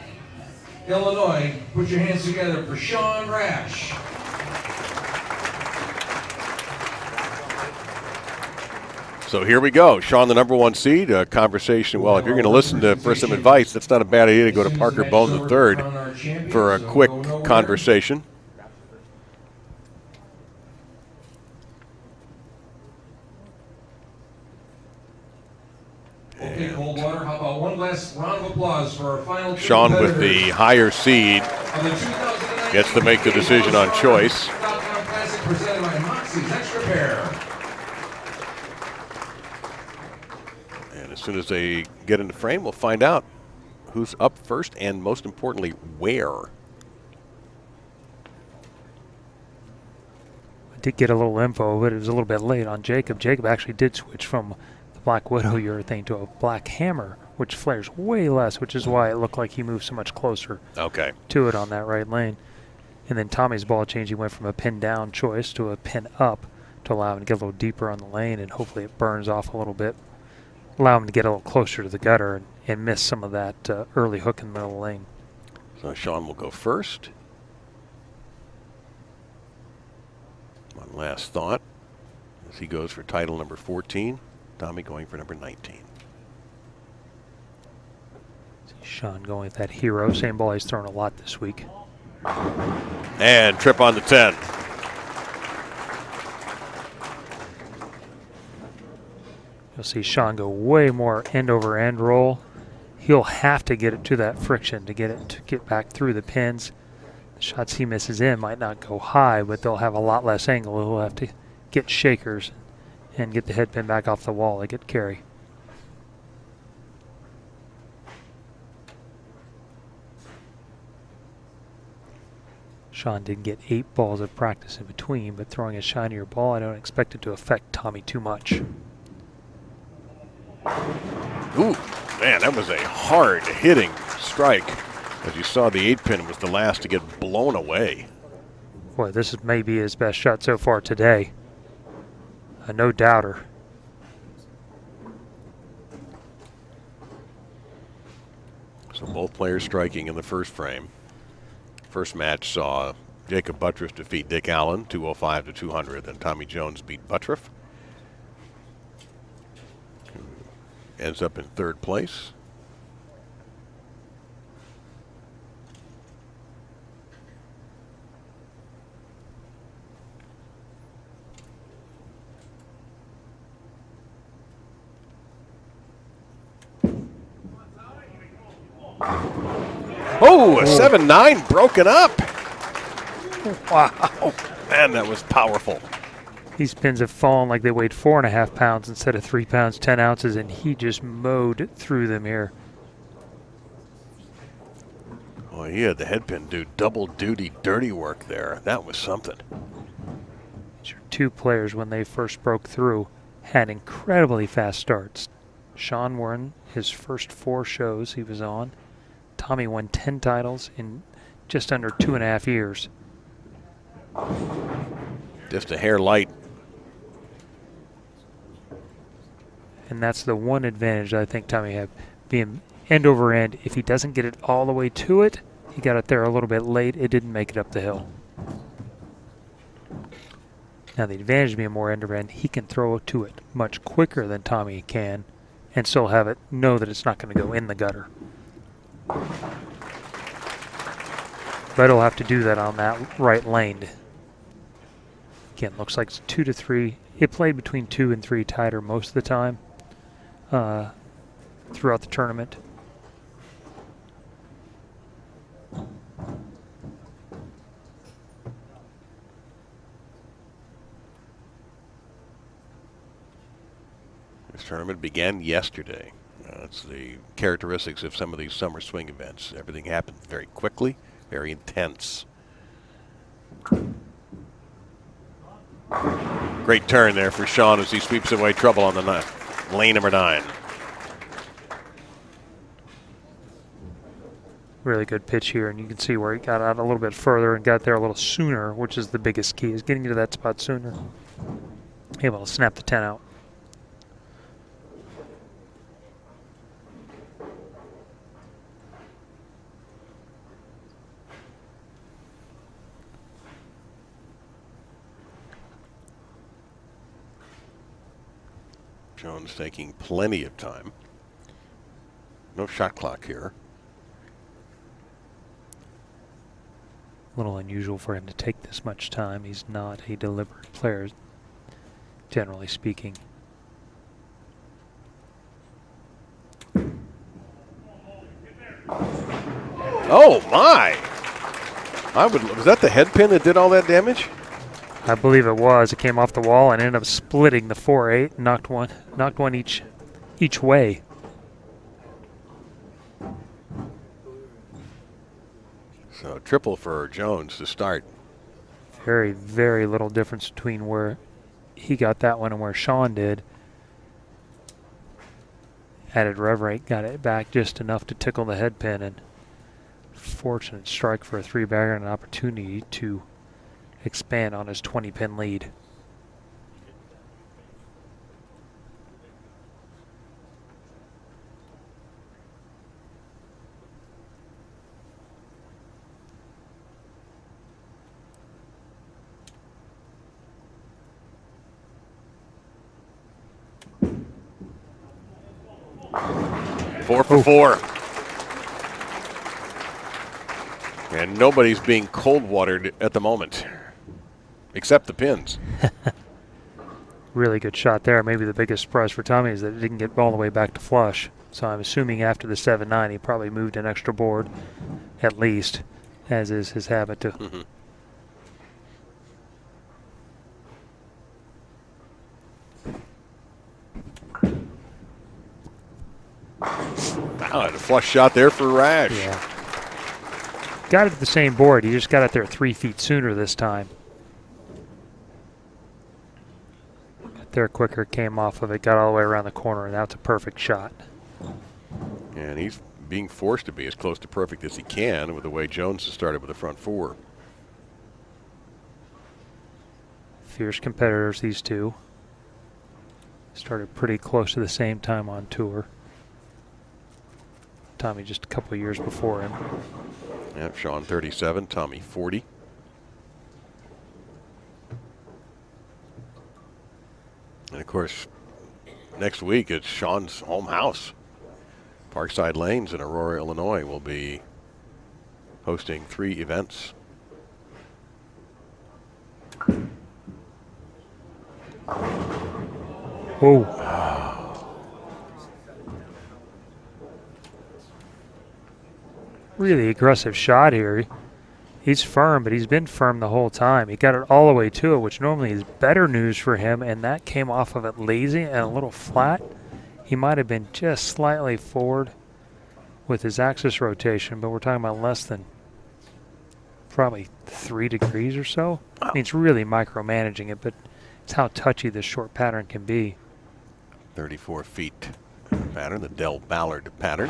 Illinois, put your hands together for Sean Rash. So here we go. Sean, the number 1 seed. Conversation. Well, if you're going to listen for some advice, that's not a bad idea to go to Parker Bone III for a quick conversation. Okay, Coldwater, how about one last round of applause for our final Sean with the higher seed gets to make the decision on choice. Classic presented by Moxy's Xtra pair. And as soon as they get in the frame, we'll find out who's up first and, most importantly, where. I did get a little info, but it was a little bit late on Jakob. Jakob actually did switch from the Black Widow urethane to a Black Hammer, which flares way less, which is why it looked like he moved so much closer to it on that right lane. And then Tommy's ball change, he went from a pin down choice to a pin up to allow him to get a little deeper on the lane, and hopefully it burns off a little bit. Allow him to get a little closer to the gutter and miss some of that early hook in the middle of the lane. So Sean will go first. One last thought as he goes for title number 14. Tommy going for number 19. See Sean going with that Hero. Same ball he's thrown a lot this week. And trip on the 10. You'll see Sean go way more end over end roll. He'll have to get it to that friction to get back through the pins. The shots he misses in might not go high, but they'll have a lot less angle. He'll have to get shakers and get the head pin back off the wall to get carry. Sean did get 8 balls of practice in between, but throwing a shinier ball, I don't expect it to affect Tommy too much. Ooh, man, that was a hard-hitting strike. As you saw, the 8-pin was the last to get blown away. Boy, this is maybe his best shot so far today. No doubter. So both players striking in the first frame. First match saw Jakob Butruff defeat Dick Allen, 205 to 200. Then Tommy Jones beat Butruff. Ends up in 3rd place. Oh, a 7-9 broken up. Wow. Man, that was powerful. These pins have fallen like they weighed 4.5 pounds instead of 3 pounds, 10 ounces, and he just mowed through them here. Boy, he had the head pin do double duty dirty work there. That was something. These are 2 players when they first broke through had incredibly fast starts. Sean won his first 4 shows he was on. Tommy won 10 titles in just under 2.5 years. Just a hair light. And that's the one advantage I think Tommy had, being end over end. If he doesn't get it all the way to it, he got it there a little bit late, it didn't make it up the hill. Now the advantage of being more end over end, he can throw to it much quicker than Tommy can and still have it, know that it's not going to go in the gutter. But he'll have to do that on that right lane. Again, looks like it's 2 to 3. It played between 2 and 3 tighter most of the time throughout the tournament. This tournament began yesterday. That's the characteristics of some of these summer swing events. Everything happens very quickly, very intense. Great turn there for Sean as he sweeps away trouble on the lane number 9. Really good pitch here, and you can see where he got out a little bit further and got there a little sooner, which is the biggest key, is getting to that spot sooner. Able to snap the 10 out. Jones taking plenty of time. No shot clock here. A little unusual for him to take this much time. He's not a deliberate player, generally speaking. Oh my! Was that the head pin that did all that damage? I believe it was. It came off the wall and ended up splitting the 4-8. Knocked one each way. So triple for Jones to start. Very, very little difference between where he got that one and where Sean did. Added rev rate, got it back just enough to tickle the head pin, and fortunate strike for a 3-bagger and an opportunity to expand on his 20-pin lead. Four for 4. And nobody's being cold watered at the moment, except the pins. Really good shot there. Maybe the biggest surprise for Tommy is that it didn't get all the way back to flush. So I'm assuming after the 7-9 he probably moved an extra board, at least, as is his habit to. Mm-hmm. Wow, a flush shot there for Rash. Yeah. Got it at the same board. He just got it there 3 feet sooner this time. Got there quicker, came off of it, got all the way around the corner, and that's a perfect shot. And he's being forced to be as close to perfect as he can with the way Jones has started with the front 4. Fierce competitors, these two. Started pretty close to the same time on tour. Tommy just a couple of years before him. Yep, Sean 37, Tommy 40. And of course, next week it's Sean's home house. Parkside Lanes in Aurora, Illinois will be hosting 3 events. Whoa. Really aggressive shot here. He's firm, but he's been firm the whole time. He got it all the way to it, which normally is better news for him, and that came off of it lazy and a little flat. He might have been just slightly forward with his axis rotation, but we're talking about less than probably 3 degrees or so. I mean, it's really micromanaging it, but it's how touchy this short pattern can be. 34 feet pattern, the Del Ballard pattern.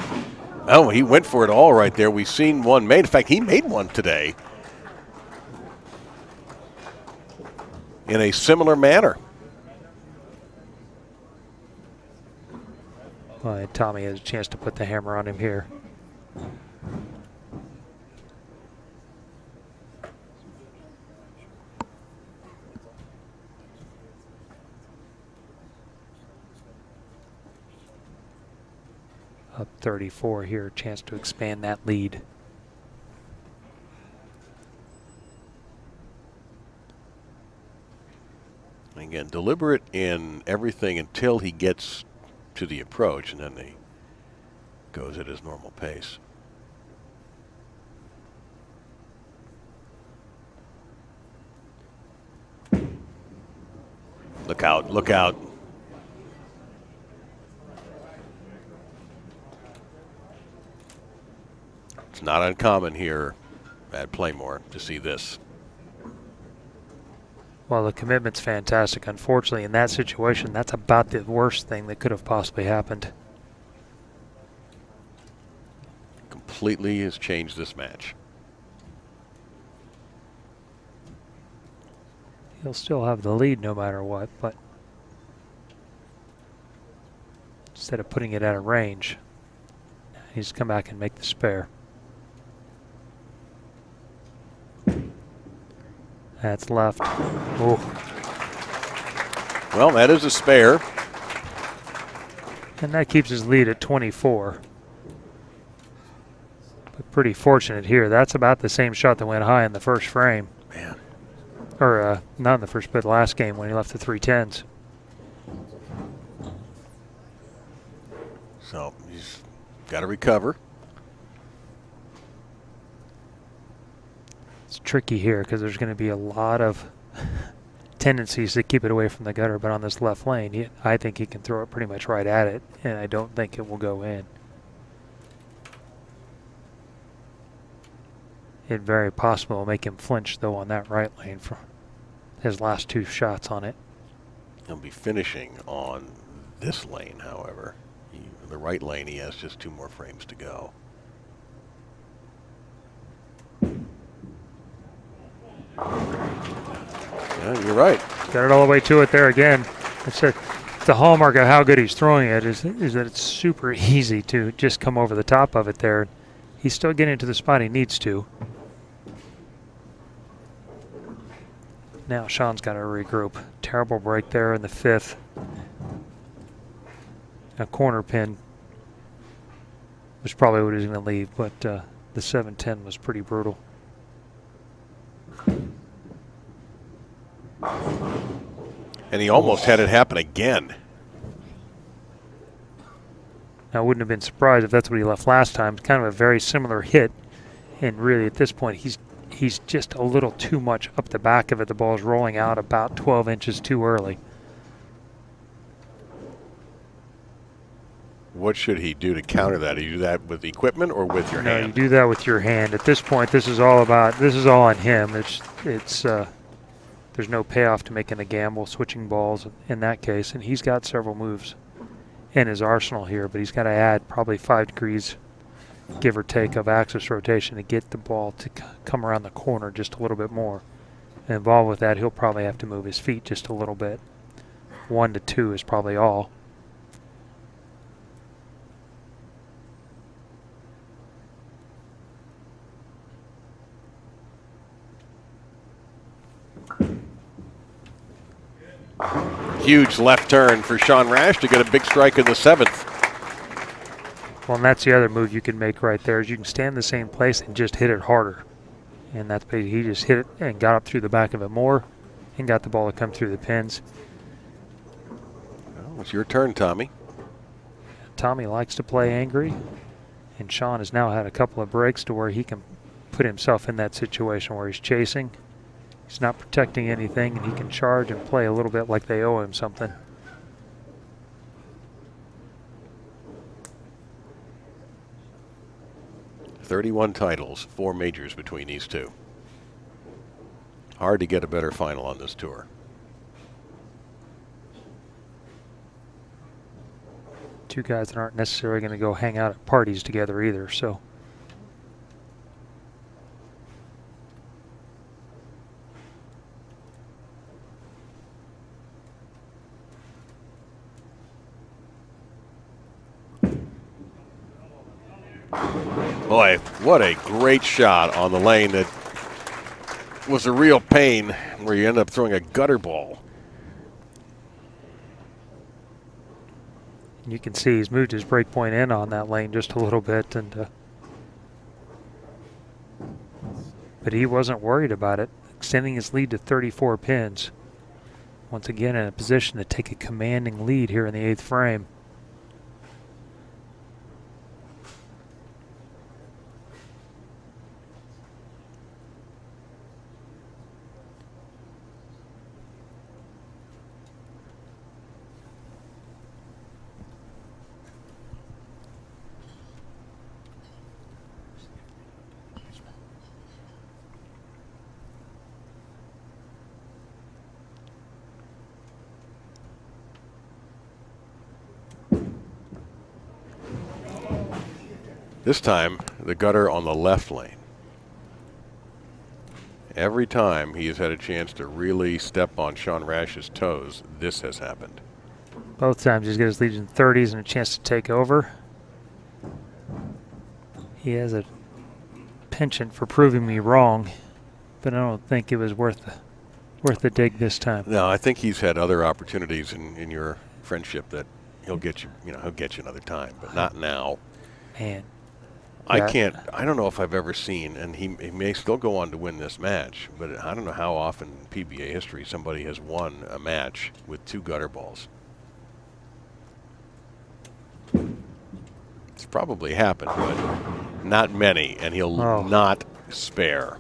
Oh, he went for it all right there. We've seen one made. In fact, he made one today in a similar manner. Well, Tommy has a chance to put the hammer on him here. Up 34 here, chance to expand that lead. Again, deliberate in everything until he gets to the approach, and then he goes at his normal pace. Look out, look out. It's not uncommon here at Pla-Mor to see this. Well, the commitment's fantastic. Unfortunately, in that situation, that's about the worst thing that could have possibly happened. Completely has changed this match. He'll still have the lead no matter what, but instead of putting it at a range, he's come back and make the spare. That's left. Oh. Well, that is a spare. And that keeps his lead at 24. But pretty fortunate here. That's about the same shot that went high in the first frame. Man. Or not in the first, but last game when he left the 310s. So he's got to recover. It's tricky here because there's going to be a lot of tendencies to keep it away from the gutter, but on this left lane, I think he can throw it pretty much right at it, and I don't think it will go in. It very possible will make him flinch, though, on that right lane for his last two shots on it. He'll be finishing on this lane, however. The right lane, he has just 2 more frames to go. Yeah, you're right. Got it all the way to it there again. It's the hallmark of how good he's throwing it is that it's super easy to just come over the top of it there. He's still getting to the spot he needs to. Now Sean's got to regroup. Terrible break there in the 5th. A corner pin was probably what he was going to leave, but the 7-10 was pretty brutal. And he almost had it happen again. I wouldn't have been surprised if that's what he left last time. It's kind of a very similar hit, and really at this point he's just a little too much up the back of it. The ball's rolling out about 12 inches too early. What should he do to counter that? Do you do that with equipment or with your hand? No, you do that with your hand. At this point, this is all on him. It's there's no payoff to making a gamble, switching balls in that case, and he's got several moves in his arsenal here, but he's got to add probably 5 degrees, give or take, of axis rotation to get the ball to come around the corner just a little bit more. And involved with that, he'll probably have to move his feet just a little bit. 1 to 2 is probably all. Huge left turn for Sean Rash to get a big strike in the 7th. Well, and that's the other move you can make right there is you can stand in the same place and just hit it harder. And that's basically, he just hit it and got up through the back of it more and got the ball to come through the pins. Well, it's your turn, Tommy. Tommy likes to play angry, and Sean has now had a couple of breaks to where he can put himself in that situation where he's chasing. He's not protecting anything, and he can charge and play a little bit like they owe him something. "31 titles, 4 majors between these two. Hard to get a better final on this tour. two guys that aren't necessarily going to go hang out at parties together either. So. Boy, what a great shot on the lane that was a real pain where you end up throwing a gutter ball. You can see he's moved his break point in on that lane just a little bit, and but he wasn't worried about it, extending his lead to 34 pins. Once again in a position to take a commanding lead here in the 8th frame. This time, the gutter on the left lane. Every time he has had a chance to really step on Sean Rash's toes, this has happened. Both times he's got his lead in 30s and a chance to take over. He has a penchant for proving me wrong, but I don't think it was worth the dig this time. No, I think he's had other opportunities in your friendship that he'll get you, he'll get you another time, but not now. Man. I don't know if I've ever seen, and he may still go on to win this match, but I don't know how often in PBA history somebody has won a match with 2 gutter balls. It's probably happened, but not many, and he'll not spare.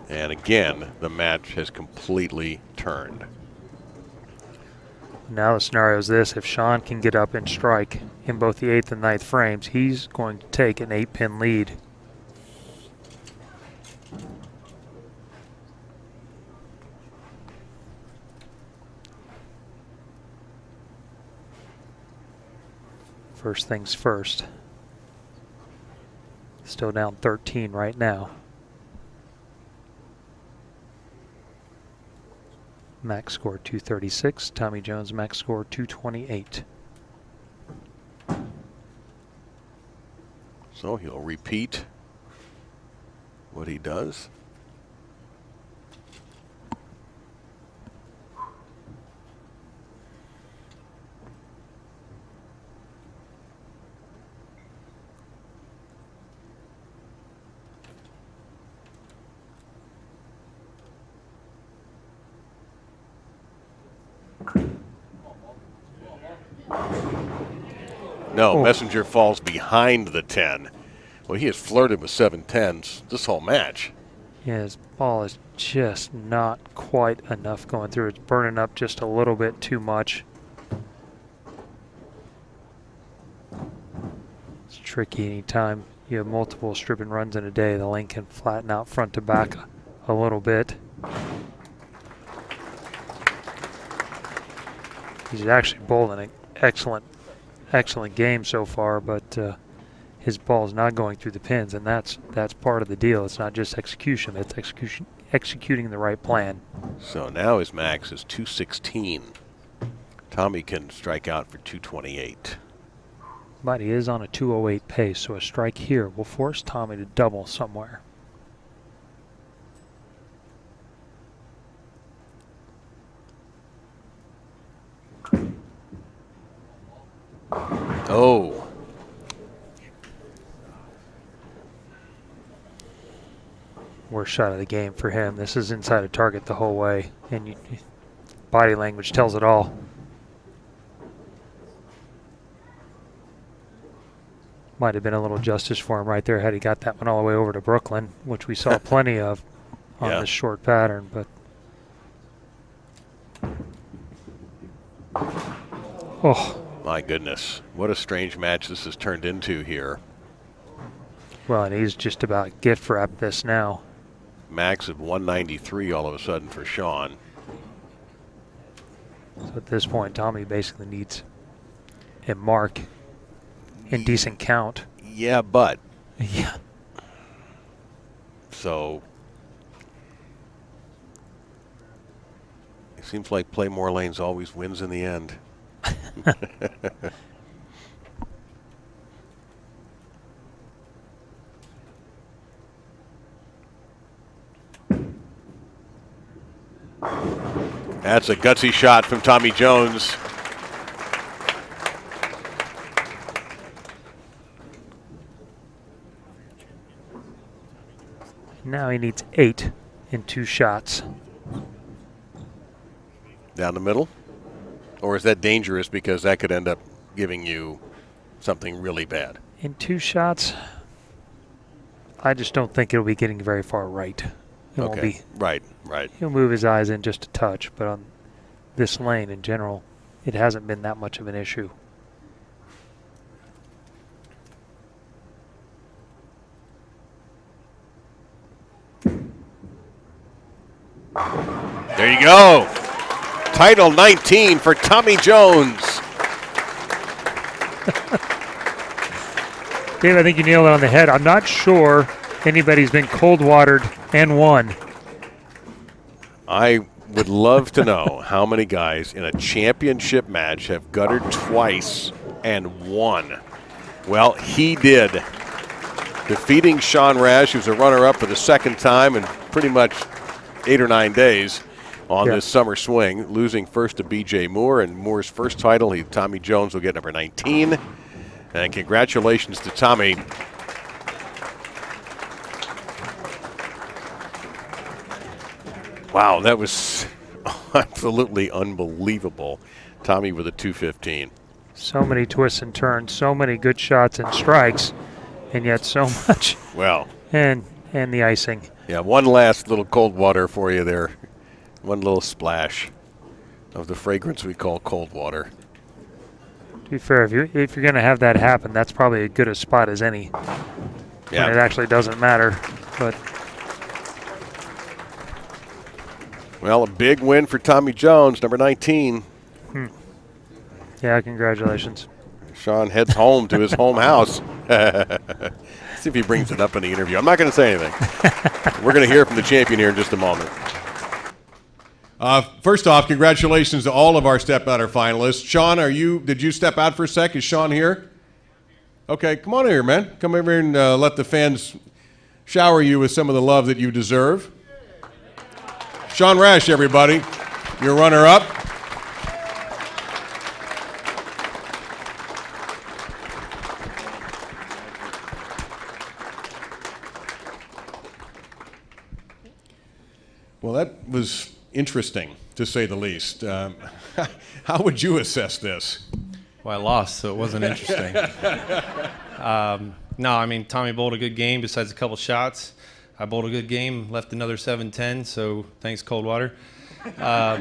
And again, the match has completely turned. Now the scenario is this: if Sean can get up and strike in both the 8th and 9th frames, he's going to take an 8-pin lead. First things first. Still down 13 right now. Max score 236. Tommy Jones max score 228. So he'll repeat what he does. No, Messenger falls behind the 10. Well, he has flirted with 7-10s this whole match. Yeah, his ball is just not quite enough going through. It's burning up just a little bit too much. It's tricky anytime you have multiple strip and runs in a day. The lane can flatten out front to back a little bit. He's actually bowling an excellent game so far, but his ball is not going through the pins, and that's part of the deal. It's not just execution; it's executing the right plan. So now his max is 216. Tommy can strike out for 228. But he is on a 208 pace, so a strike here will force Tommy to double somewhere. Oh. Worst shot of the game for him. This is inside a target the whole way, and body language tells it all. Might have been a little justice for him right there had he got that one all the way over to Brooklyn, which we saw plenty of on this short pattern. But my goodness, what a strange match this has turned into here. Well, and he's just about gift wrapped this now. Max of 193 all of a sudden for Sean. So at this point, Tommy basically needs and mark in decent count. Yeah, but. Yeah. So it seems like Pla-Mor Lanes always wins in the end. That's a gutsy shot from Tommy Jones. Now he needs 8 in 2 shots. Down the middle? Or is that dangerous because that could end up giving you something really bad? In 2 shots, I just don't think it'll be getting very far right. It won't be. Right. He'll move his eyes in just a touch, but on this lane in general, it hasn't been that much of an issue. There you go. Title 19 for Tommy Jones. Dave, I think you nailed it on the head. I'm not sure anybody's been cold-watered and won. I would love to know how many guys in a championship match have guttered twice and won. Well, he did. Defeating Sean Rash, who's a runner-up for the second time in pretty much 8 or 9 days on this summer swing, losing first to B.J. Moore, and Moore's first title. Tommy Jones will get number 19. And congratulations to Tommy. Wow, that was absolutely unbelievable. Tommy with a 215. So many twists and turns, so many good shots and strikes, and yet so much. Well. And the icing. Yeah, one last little cold water for you there. One little splash of the fragrance we call cold water. To be fair, if you're going to have that happen, that's probably as good a spot as any. Yeah. When it actually doesn't matter. But well, a big win for Tommy Jones, number 19. Yeah, congratulations. Sean heads home to his home house. See if he brings it up in the interview. I'm not going to say anything. We're going to hear from the champion here in just a moment. First off, congratulations to all of our Stepladder finalists. Sean, did you step out for a sec? Is Sean here? Okay, come on here, man. Come over and let the fans shower you with some of the love that you deserve. Sean Rash, everybody, your runner-up. Well, that was interesting, to say the least. How would you assess this? Well, I lost, so it wasn't interesting. No, I mean, Tommy bowled a good game besides a couple shots. I bowled a good game, left another 7-10, so thanks, Coldwater. Yeah,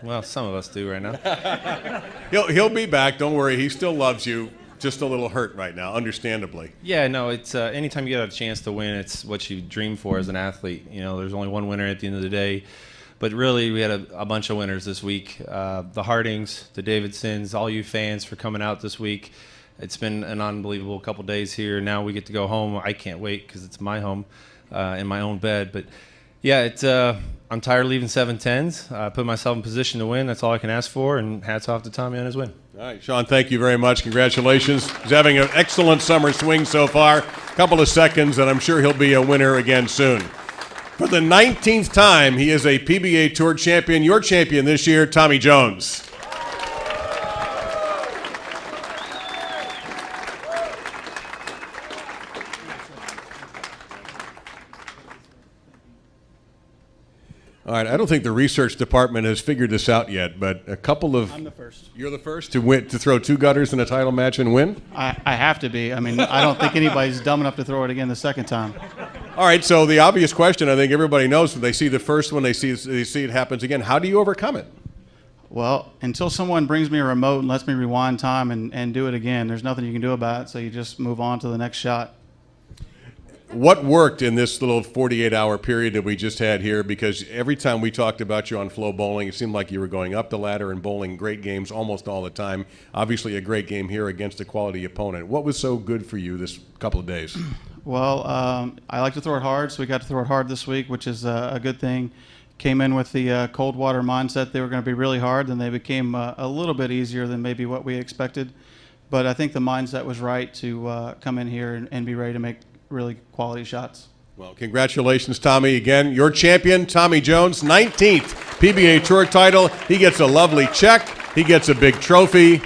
well, some of us do right now. He'll be back. Don't worry. He still loves you. Just a little hurt right now, understandably. Yeah, no, it's anytime you get a chance to win, it's what you dream for as an athlete. You know, there's only one winner at the end of the day. But really, we had a bunch of winners this week. The Hardings, the Davidsons, all you fans for coming out this week. It's been an unbelievable couple days here. Now we get to go home. I can't wait because it's my home in my own bed. But, yeah, I'm tired of leaving 7-10s. I put myself in position to win. That's all I can ask for, and hats off to Tommy on his win. All right, Sean, thank you very much. Congratulations. He's having an excellent summer swing so far. Couple of seconds, and I'm sure he'll be a winner again soon. For the 19th time, he is a PBA Tour champion. Your champion this year, Tommy Jones. All right, I don't think the research department has figured this out yet, but a couple of... I'm the first. You're the first to throw 2 gutters in a title match and win? I have to be. I mean, I don't think anybody's dumb enough to throw it again the second time. All right, so the obvious question I think everybody knows when they see the first one, they see it happens again. How do you overcome it? Well, until someone brings me a remote and lets me rewind time and do it again, there's nothing you can do about it, so you just move on to the next shot. What worked in this little 48-hour period that we just had here? Because every time we talked about you on FloBowling, it seemed like you were going up the ladder and bowling great games almost all the time. Obviously a great game here against a quality opponent. What was so good for you this couple of days? Well, I like to throw it hard, so we got to throw it hard this week, which is a good thing. Came in with the Coldwater mindset they were going to be really hard, and they became a little bit easier than maybe what we expected. But I think the mindset was right to come in here and be ready to make really quality shots. Well, congratulations, Tommy. Again, your champion, Tommy Jones, 19th PBA Tour title. He gets a lovely check. He gets a big trophy.